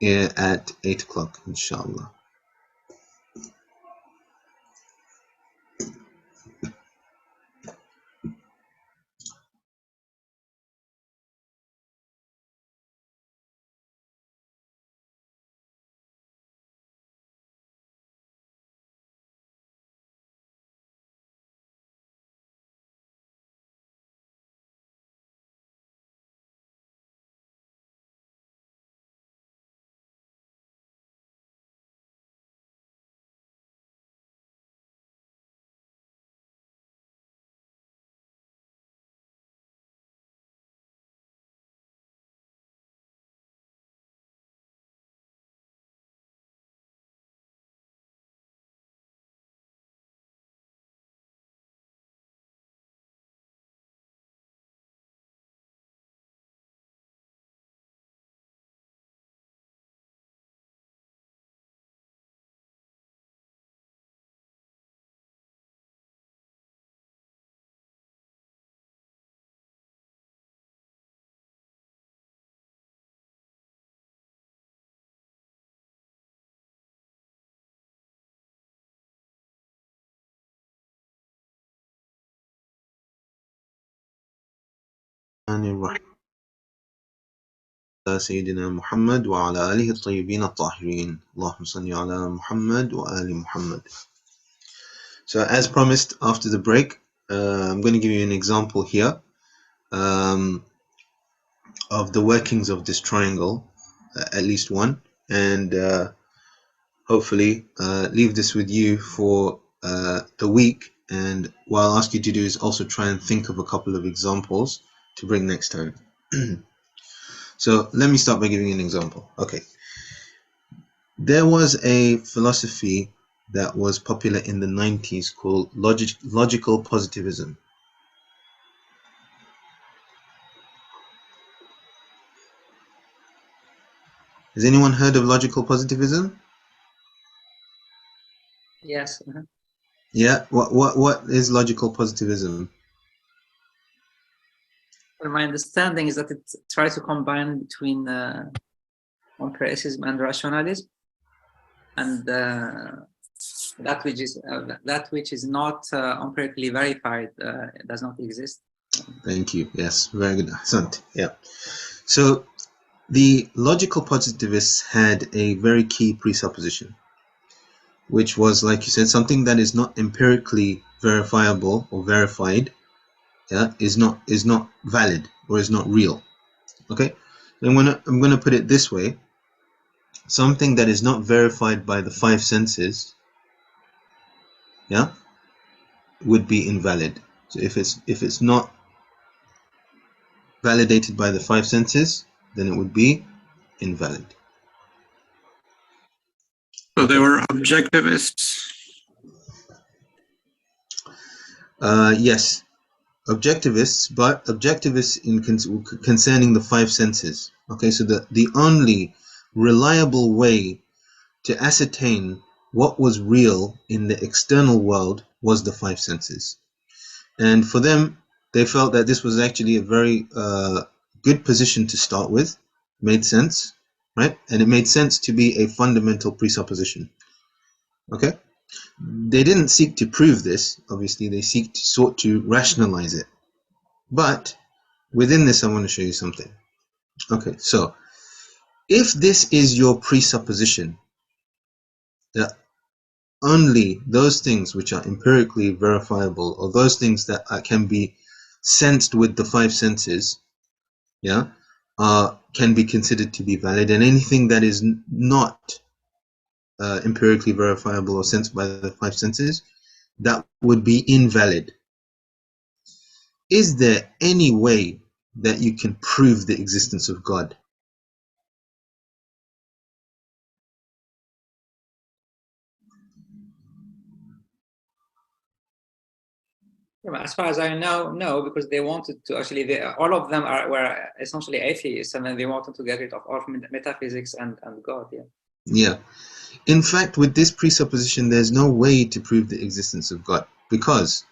at 8 o'clock, inshallah. سيدنا محمد وعلى آله الطيبين الطاهرين اللهم صل على محمد وآل محمد. So as promised, after the break, I'm going to give you an example here of the workings of this triangle, at least one, and hopefully leave this with you for the week. And what I'll ask you to do is also try and think of a couple of examples to bring next time. So let me start by giving you an example. Okay. There was a philosophy that was popular in the 90s called logical positivism. Has anyone heard of logical positivism? Yes. Yeah. What is logical positivism? Well, my understanding is that it tries to combine between empiricism and rationalism, and that which is not empirically verified does not exist. Thank you. Yes, very good. Excellent. Yeah. So the logical positivists had a very key presupposition, which was, like you said, something that is not empirically verifiable or verified, yeah, is not valid or is not real. Okay. I'm gonna put it this way: something that is not verified by the five senses, yeah, would be invalid. So if it's not validated by the five senses, then it would be invalid. So they were objectivists. Yes, objectivists, but objectivists in concerning the five senses. Okay, so the only reliable way to ascertain what was real in the external world was the five senses. And for them, they felt that this was actually a very good position to start with. Made sense, right? And it made sense to be a fundamental presupposition. Okay? They didn't seek to prove this, obviously, they sought to rationalize it. But within this, I want to show you something. Okay, so if this is your presupposition that only those things which are empirically verifiable, or those things that can be sensed with the five senses, yeah, can be considered to be valid, and anything that is not empirically verifiable or sensed by the five senses, that would be invalid. Is there any way that you can prove the existence of God? Yeah, as far as I know, no, because they wanted to actually, all of them were essentially atheists, and then they wanted to get rid of all metaphysics and God. Yeah. Yeah. In fact, with this presupposition, there's no way to prove the existence of God, because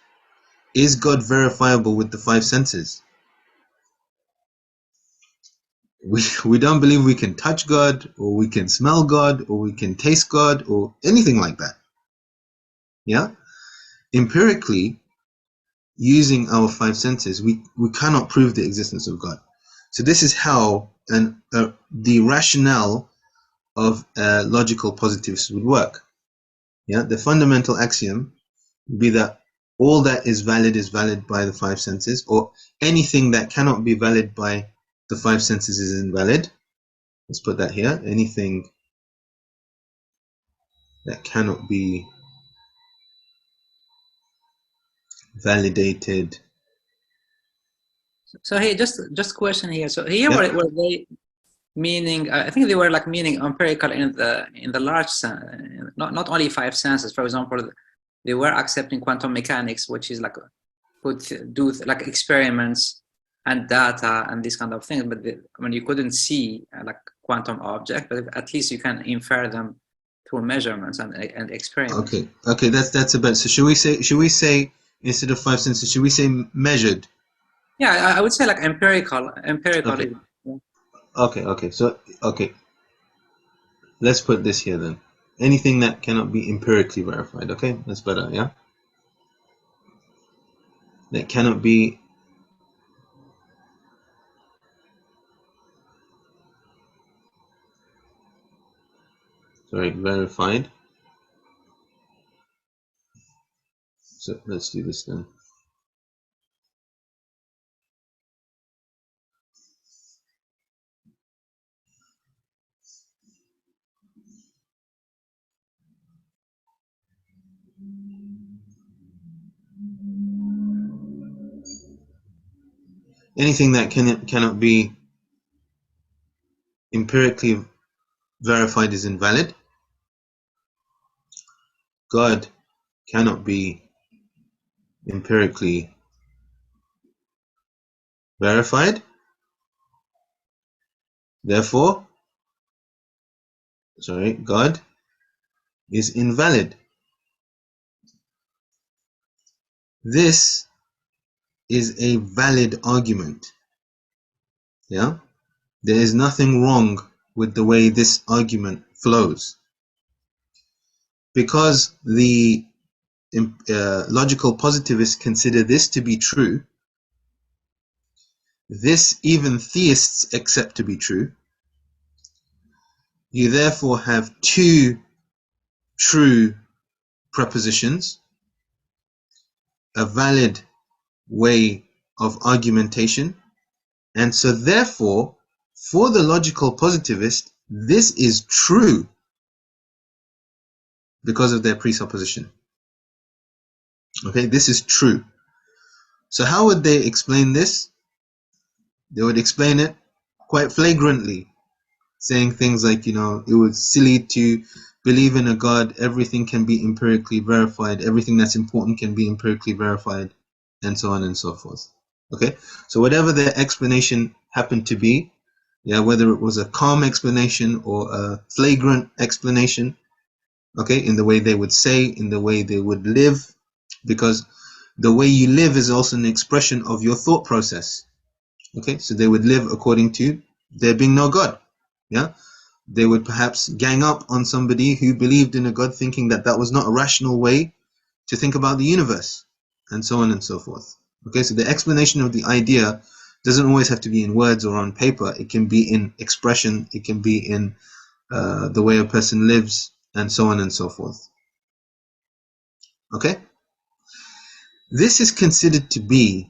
is God verifiable with the five senses? We don't believe we can touch God, or we can smell God, or we can taste God, or anything like that. Yeah? Empirically, using our five senses, we cannot prove the existence of God. So this is how the rationale of logical positivists would work. Yeah, the fundamental axiom would be that all that is valid by the five senses, or anything that cannot be valid by the five senses is invalid. Let's put that here. Anything that cannot be validated. So hey, just question here. So here, Yep. were they meaning? I think they were like meaning empirical in the large sense, not only five senses. For example, they were accepting quantum mechanics, which is like do like experiments and data and these kind of things. But when you couldn't see like quantum object, but at least you can infer them through measurements and experiments. Okay, that's about. So should we say instead of five senses, should we say measured? Yeah, I would say like empirical. Okay. Yeah. Okay. So let's put this here then. Anything that cannot be empirically verified. Okay, that's better. Yeah. That cannot be verified So let's do this then. Anything that cannot be empirically verified is invalid. God cannot be empirically verified. Therefore, God is invalid. This is a valid argument. Yeah? There is nothing wrong with the way this argument flows. Because the logical positivists consider this to be true, this even theists accept to be true, you therefore have two true propositions, a valid way of argumentation, and so therefore, for the logical positivist, this is true because of their presupposition. Okay, this is true. So how would they explain this? They would explain it quite flagrantly, saying things like, it was silly to believe in a God, everything can be empirically verified, everything that's important can be empirically verified, and so on and so forth. Okay, so whatever their explanation happened to be, whether it was a calm explanation or a flagrant explanation, okay, in the way they would say, in the way they would live, because the way you live is also an expression of your thought process. Okay, so they would live according to there being no God. Yeah, they would perhaps gang up on somebody who believed in a God, thinking that that was not a rational way to think about the universe, and so on and so forth. Okay, so the explanation of the idea doesn't always have to be in words or on paper. It can be in expression, it can be in the way a person lives, and so on and so forth. Okay, this is considered to be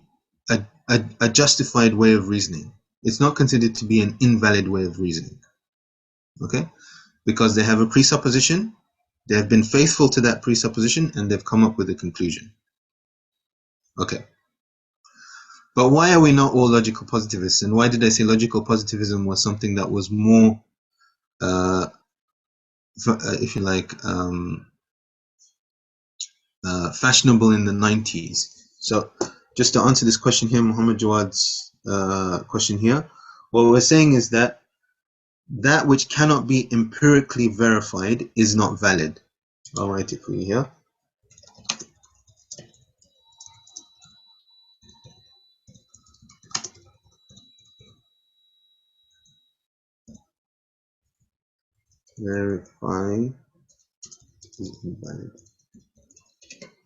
a justified way of reasoning. It's not considered to be an invalid way of reasoning. Okay, because they have a presupposition, they have been faithful to that presupposition, and they've come up with a conclusion. Okay, but why are we not all logical positivists? And why did I say logical positivism was something that was more, if you like, fashionable in the 90s? So just to answer this question here, Muhammad Jawad's question here, what we're saying is that which cannot be empirically verified is not valid. I'll write it for you here. Verify is invalid.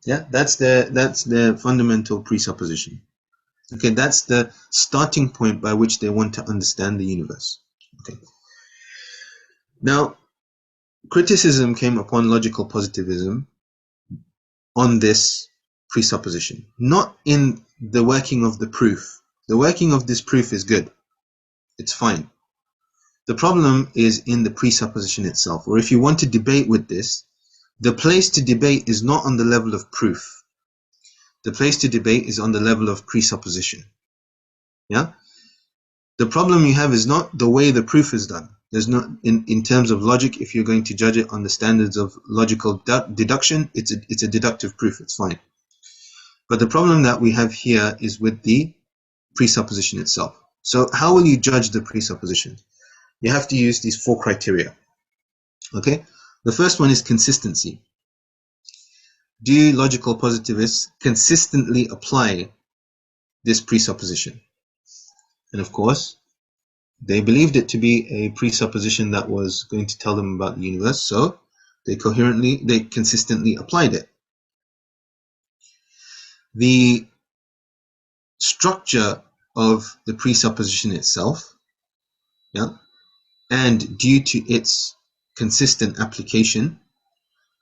Yeah, that's the fundamental presupposition. Okay, that's the starting point by which they want to understand the universe. Okay. Now, criticism came upon logical positivism on this presupposition, not in the working of the proof. The working of this proof is good. It's fine. The problem is in the presupposition itself, or if you want to debate with this, the place to debate is not on the level of proof. The place to debate is on the level of presupposition. Yeah? The problem you have is not the way the proof is done. There's not, in terms of logic, if you're going to judge it on the standards of logical deduction, it's a deductive proof, it's fine. But the problem that we have here is with the presupposition itself. So how will you judge the presupposition? You have to use these 4 criteria. Okay? The first one is consistency. Do logical positivists consistently apply this presupposition? And of course, they believed it to be a presupposition that was going to tell them about the universe, so they consistently applied it. The structure of the presupposition itself, and due to its consistent application,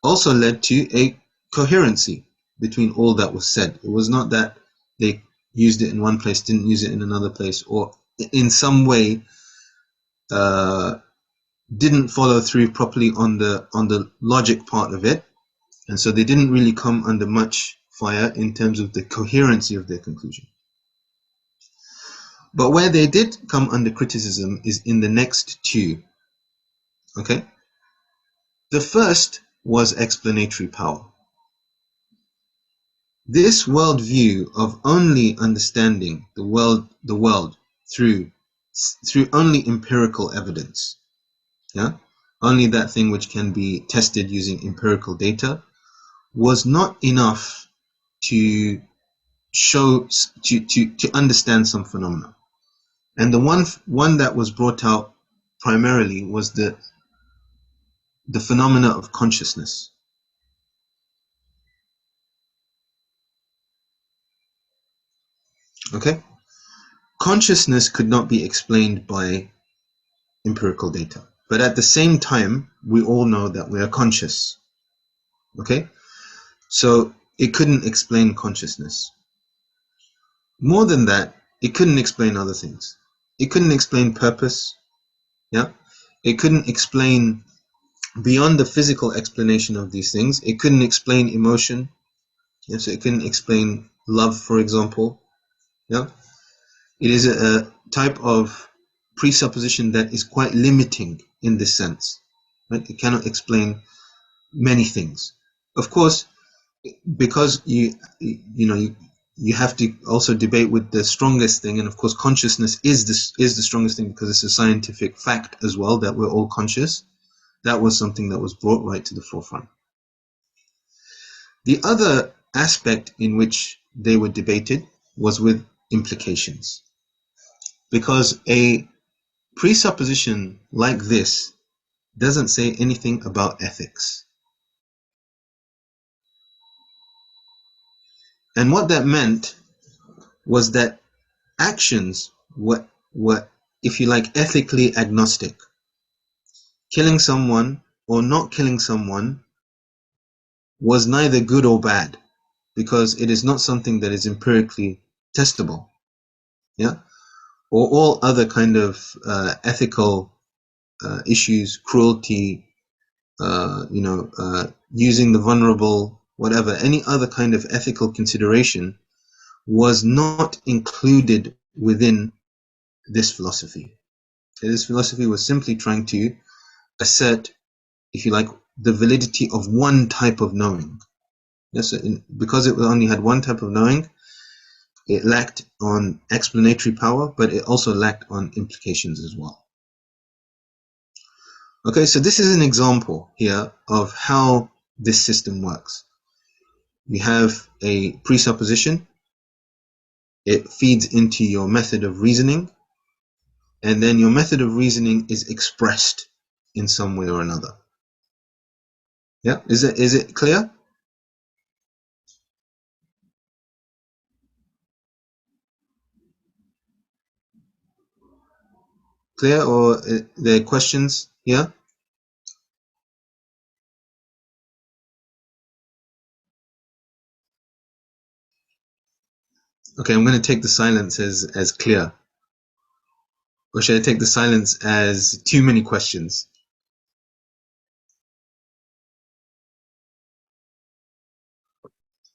also led to a coherency. between all that was said. It was not that they used it in one place, didn't use it in another place, or in some way didn't follow through properly on the logic part of it, and so they didn't really come under much fire in terms of the coherency of their conclusion. But where they did come under criticism is in the next two. Okay? The first was explanatory power. This worldview of only understanding the world through only empirical evidence, yeah, only that thing which can be tested using empirical data, was not enough to show to understand some phenomena. And the one that was brought out primarily was the phenomena of consciousness. Okay? Consciousness could not be explained by empirical data. But at the same time, we all know that we are conscious. Okay? So it couldn't explain consciousness. More than that, it couldn't explain other things. It couldn't explain purpose. Yeah? It couldn't explain beyond the physical explanation of these things. It couldn't explain emotion. Yeah? So it couldn't explain love, for example. Yeah? It is a type of presupposition that is quite limiting in this sense. Right? It cannot explain many things. Of course, because you have to also debate with the strongest thing, and of course consciousness is the strongest thing because it's a scientific fact as well that we're all conscious. That was something that was brought right to the forefront. The other aspect in which they were debated was with implications, because a presupposition like this doesn't say anything about ethics. And what that meant was that actions were, if you like, ethically agnostic. Killing someone or not killing someone was neither good or bad, because it is not something that is empirically testable. Yeah? Or all other kind of ethical issues, cruelty, using the vulnerable, whatever, any other kind of ethical consideration was not included within this philosophy. This philosophy was simply trying to assert, if you like, the validity of one type of knowing. Yes, because it only had one type of knowing, it lacked on explanatory power, but it also lacked on implications as well. Okay, so this is an example here of how this system works. You have a presupposition, it feeds into your method of reasoning, and then your method of reasoning is expressed in some way or another. Yeah, is it clear? Clear, or there are questions here? Okay, I'm going to take the silence as clear. Or should I take the silence as too many questions?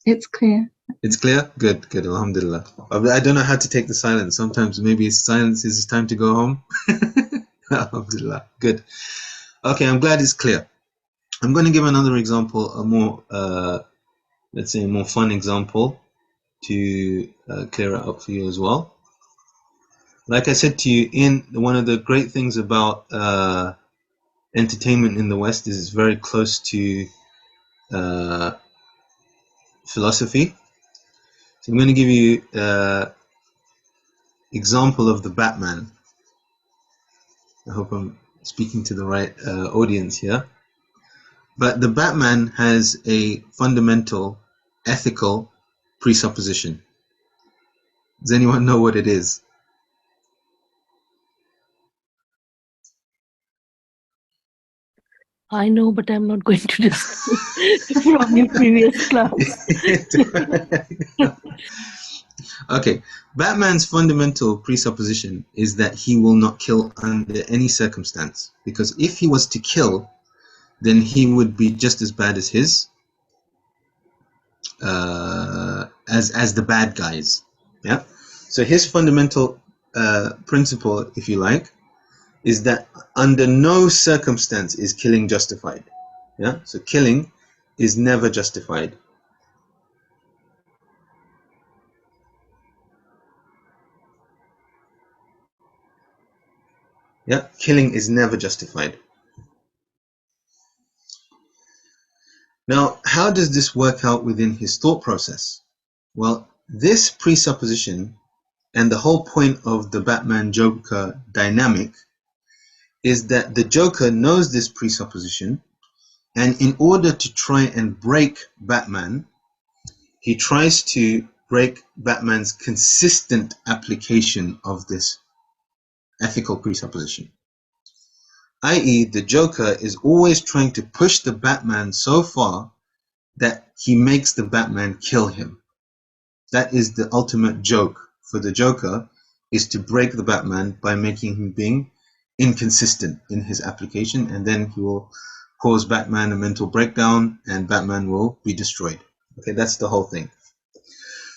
It's clear. It's clear? Good, alhamdulillah. I don't know how to take the silence. Sometimes maybe silence is time to go home. Alhamdulillah, good. Okay, I'm glad it's clear. I'm going to give another example, a more, let's say a more fun example to clear it up for you as well. Like I said to you, one of the great things about entertainment in the West is it's very close to philosophy. So I'm going to give you example of the Batman. I hope I'm speaking to the right audience here. But the Batman has a fundamental ethical presupposition. Does anyone know what it is? I know, but I'm not going to discuss from your previous class. Okay, Batman's fundamental presupposition is that he will not kill under any circumstance, because if he was to kill, then he would be just as bad as his as the bad guys. Yeah. So his fundamental principle, if you like, is that under no circumstance is killing justified. Yeah. So killing is never justified. Yeah. Killing is never justified. Now, how does this work out within his thought process? Well, this presupposition and the whole point of the Batman-Joker dynamic is that the Joker knows this presupposition, and in order to try and break Batman, he tries to break Batman's consistent application of this ethical presupposition. I.e., the Joker is always trying to push the Batman so far that he makes the Batman kill him. That is the ultimate joke for the Joker, is to break the Batman by making him being inconsistent in his application, and then he will cause Batman a mental breakdown and Batman will be destroyed. Okay, that's the whole thing.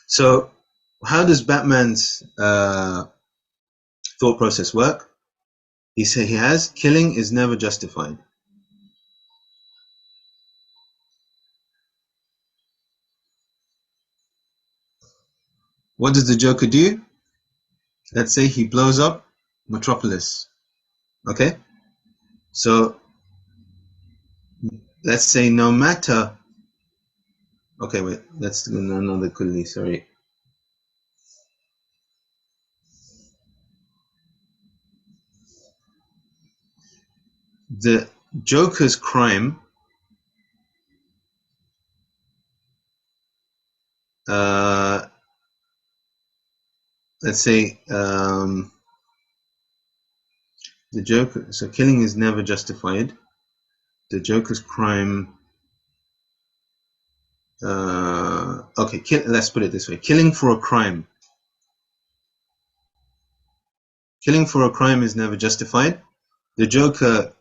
So how does Batman's thought process work? He has killing is never justified. What does the Joker do? Let's say he blows up Metropolis. Okay? So let's say no matter... Okay, wait. Let's do another kulli, sorry. The Joker's crime... let's say the Joker, so killing is never justified. The Joker's crime, okay, let's put it this way. Killing for a crime is never justified. The Joker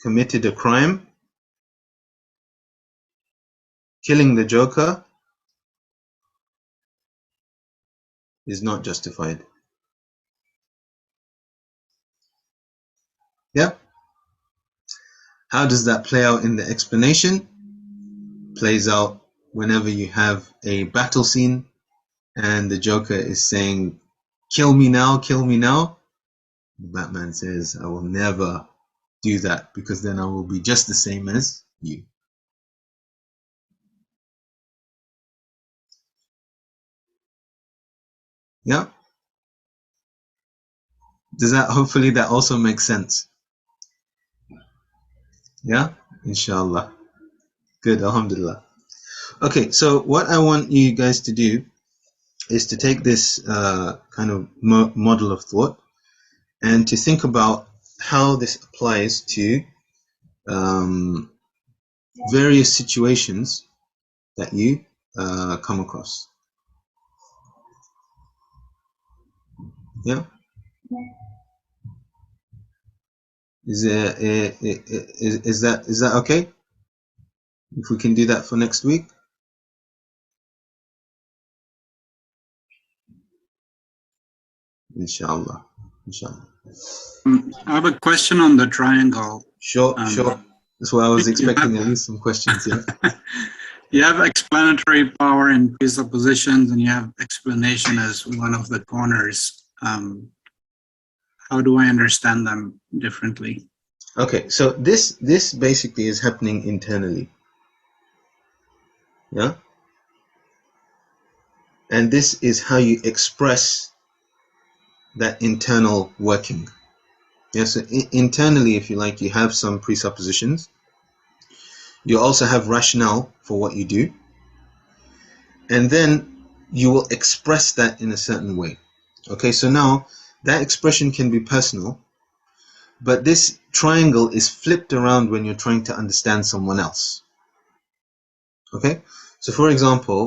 committed a crime. Killing the Joker is not justified. Yeah? How does that play out in the explanation? Plays out whenever you have a battle scene and the Joker is saying, kill me now, kill me now. The Batman says, I will never do that because then I will be just the same as you. Yeah? Does that, hopefully that also makes sense? Yeah? Inshallah. Good, alhamdulillah. Okay, so what I want you guys to do is to take this kind of model of thought and to think about how this applies to various situations that you come across. Yeah? Is that okay? If we can do that for next week? Inshallah. Inshallah. I have a question on the triangle. Sure, sure. That's why I was expecting at least some questions, yeah. You have explanatory power in presuppositions and you have explanation as one of the corners. How do I understand them differently? Okay, so this basically is happening internally. Yeah? And this is how you express that internal working. Yeah, so internally, if you like, you have some presuppositions. You also have rationale for what you do. And then you will express that in a certain way. Okay, so now that expression can be personal, but this triangle is flipped around when you're trying to understand someone else. Okay? So for example,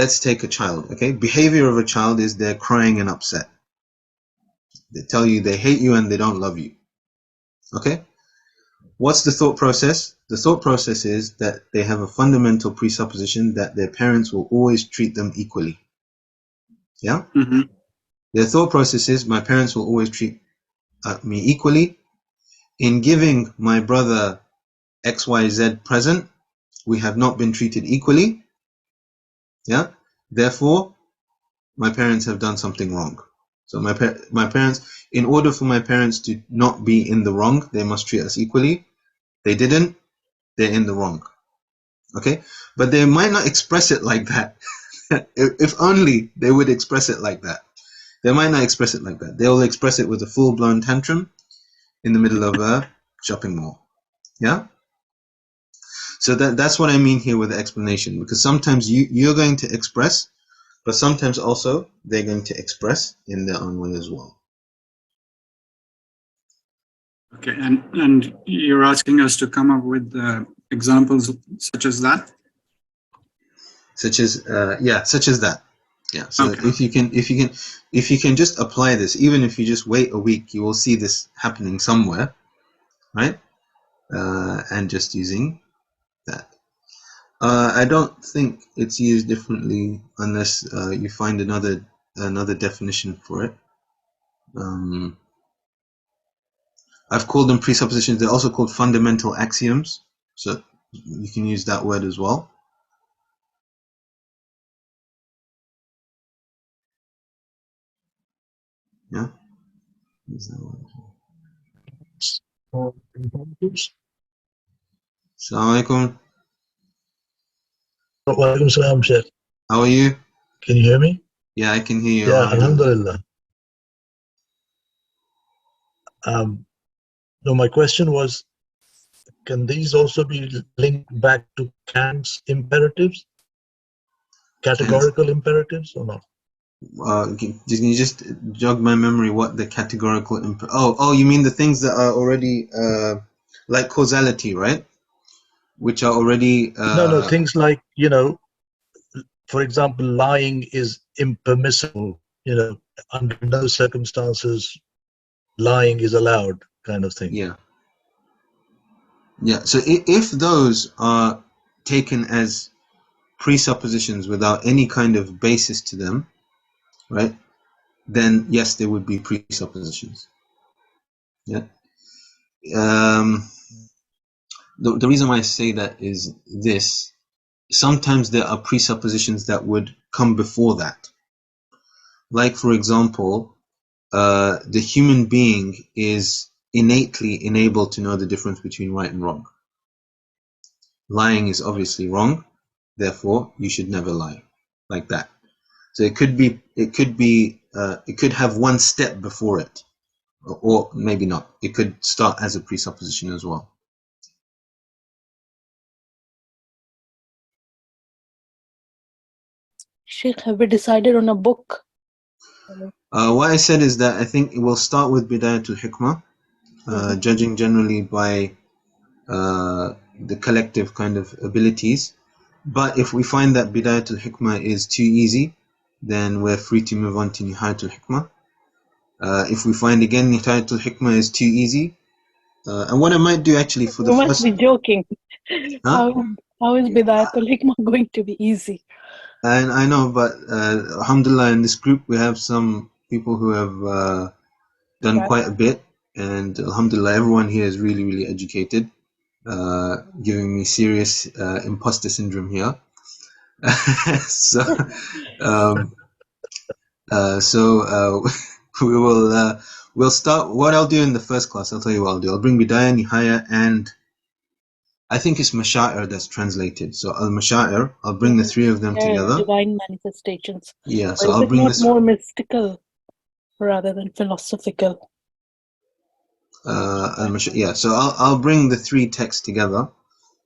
let's take a child, okay? Behavior of a child is they're crying and upset. They tell you they hate you and they don't love you. Okay? What's the thought process? The thought process is that they have a fundamental presupposition that their parents will always treat them equally. Yeah? Mm-hmm. Their thought process is my parents will always treat me equally. In giving my brother XYZ present, we have not been treated equally. Yeah? Therefore, my parents have done something wrong. So my parents, in order for my parents to not be in the wrong, they must treat us equally. They didn't, they're in the wrong. Okay? But they might not express it like that. If only they would express it like that. They might not express it like that. They'll express it with a full-blown tantrum in the middle of a shopping mall. Yeah? So that's what I mean here with the explanation, because sometimes you're going to express, but sometimes also they're going to express in their own way as well. Okay, and you're asking us to come up with examples such as that? Such as that. Yeah. So okay. if you can just apply this, even if you just wait a week, you will see this happening somewhere, right? And just using that. I don't think it's used differently unless you find another definition for it. I've called them presuppositions. They're also called fundamental axioms. So you can use that word as well. Yeah. Use that word. Assalamu alaikum. Walaikum salam, Sheikh. How are you? Can you hear me? Yeah, I can hear you. Yeah, alhamdulillah. No, my question was, can these also be linked back to Kant's imperatives? Categorical imperatives or not? Can you just jog my memory what the categorical you mean the things that are already like causality, right? Which are already No, things like, for example, lying is impermissible, under no circumstances lying is allowed, kind of thing. Yeah. So if those are taken as presuppositions without any kind of basis to them, right, then yes, they would be presuppositions. Yeah. The reason why I say that is this: sometimes there are presuppositions that would come before that. Like, for example, the human being is innately enabled to know the difference between right and wrong. Lying is obviously wrong, therefore you should never lie, like that. So it could have one step before it, or maybe not. It could start as a presupposition as well. Sheikh, have we decided on a book? What I said is that I think it will start with Bidayatul Hikmah, judging generally by the collective kind of abilities. But if we find that Bidayatul Hikmah is too easy, then we're free to move on to Nihayatul Hikmah. If we find again Nihayatul Hikmah is too easy, and what I might do actually for the You must first... be joking. Huh? How is Bidayatul Hikmah going to be easy? And I know, but alhamdulillah, in this group we have some people who have done quite a bit, and alhamdulillah, everyone here is really, really educated, giving me serious imposter syndrome here. So we'll start. What I'll do in the first class, I'll tell you what I'll do. I'll bring Bidayah, Nihaya, and I think it's Masha'ir that's translated. So Al-Masha'ir, I'll bring the three of them together. Divine manifestations. Yeah, so or is I'll it bring not this... more mystical rather than philosophical? Yeah, so I'll bring the three texts together,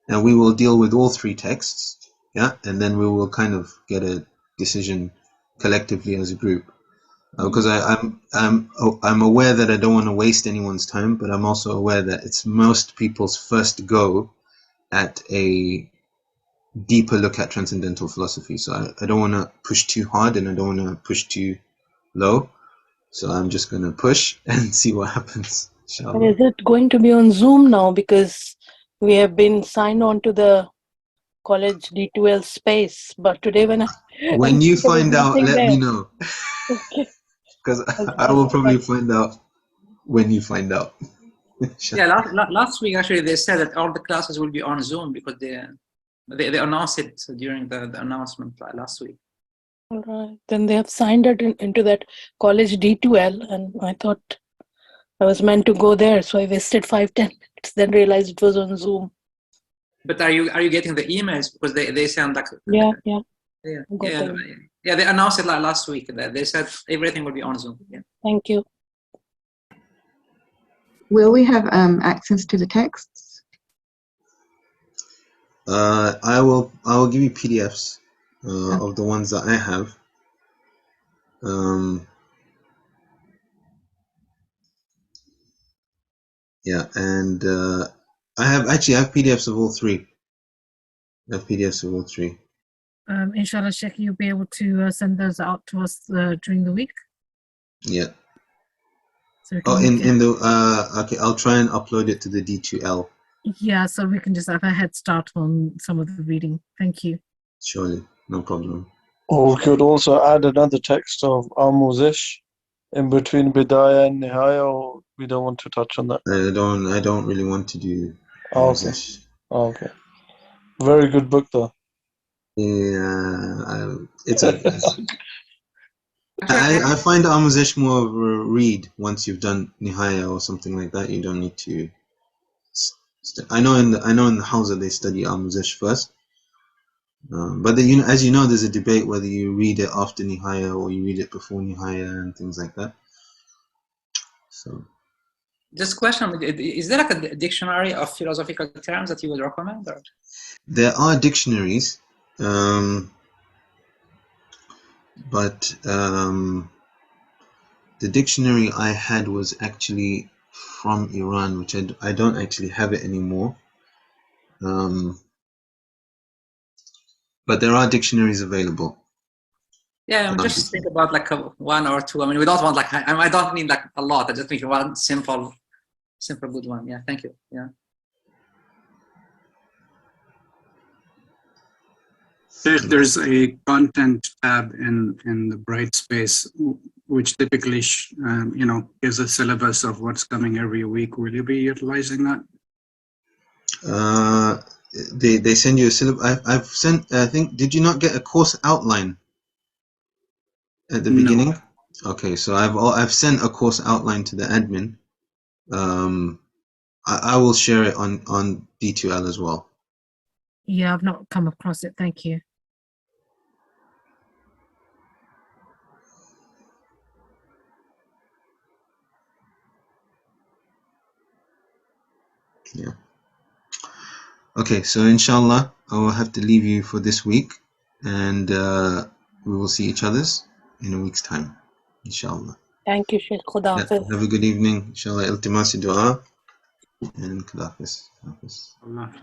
and we will deal with all three texts. Yeah, and then we will kind of get a decision collectively as a group. Because I'm aware that I don't want to waste anyone's time, but I'm also aware that it's most people's first go at a deeper look at transcendental philosophy. So I don't want to push too hard and I don't want to push too low. So I'm just going to push and see what happens. And is it going to be on Zoom now? Because we have been signed on to the college D2L space. But today when you find out, let me know. Okay. Because I will probably find out when you find out. Yeah, last week actually they said that all the classes will be on Zoom because they announced it during the announcement last week. All right. Then they have signed it into that college D2L, and I thought I was meant to go there, so I wasted 5-10 minutes. Then realized it was on Zoom. But are you getting the emails because they send like Yeah. They announced it like last week. They said everything will be on Zoom. Yeah. Thank you. Will we have access to the texts? I will give you PDFs of the ones that I have. Yeah, and I have PDFs of all three. I have PDFs of all three. Inshallah, Sheikh, you'll be able to send those out to us during the week. Yeah. So we can in the okay, I'll try and upload it to the D2L. Yeah, so we can just have a head start on some of the reading. Thank you. Surely, no problem. Or we could also add another text of Amuzish in between Bidaya and Nihaya, or we don't want to touch on that. I don't really want to do Okay. Okay. Very good book though. Yeah, it's okay. I find Amuzish more of a read once you've done Nihaya or something like that. You don't need to. I know in the Hausa they study Amuzish first, but as you know, there's a debate whether you read it after Nihaya or you read it before Nihaya and things like that. So. Just question: is there like a dictionary of philosophical terms that you would recommend? Or? There are dictionaries, but the dictionary I had was actually from Iran, which I don't actually have it anymore. But there are dictionaries available. Yeah, I'm just think about like one or two. I mean, we don't want like I don't mean like a lot. I just think one simple good one. Yeah, thank you. Yeah. There's a content tab in the Brightspace, which typically gives a syllabus of what's coming every week. Will you be utilizing that? They send you a syllabus. I've sent. I think. Did you not get a course outline at the beginning? Okay, so I've sent a course outline to the admin. I will share it on D2L as well. Yeah, I've not come across it. Thank you. Yeah. Okay, so inshallah, I will have to leave you for this week, and we will see each other's in a week's time, inshallah. Thank you, Sheikh. Khuda Hafiz. Have a good evening, inshallah. Iltimasi dua and Khuda Hafiz. Allah.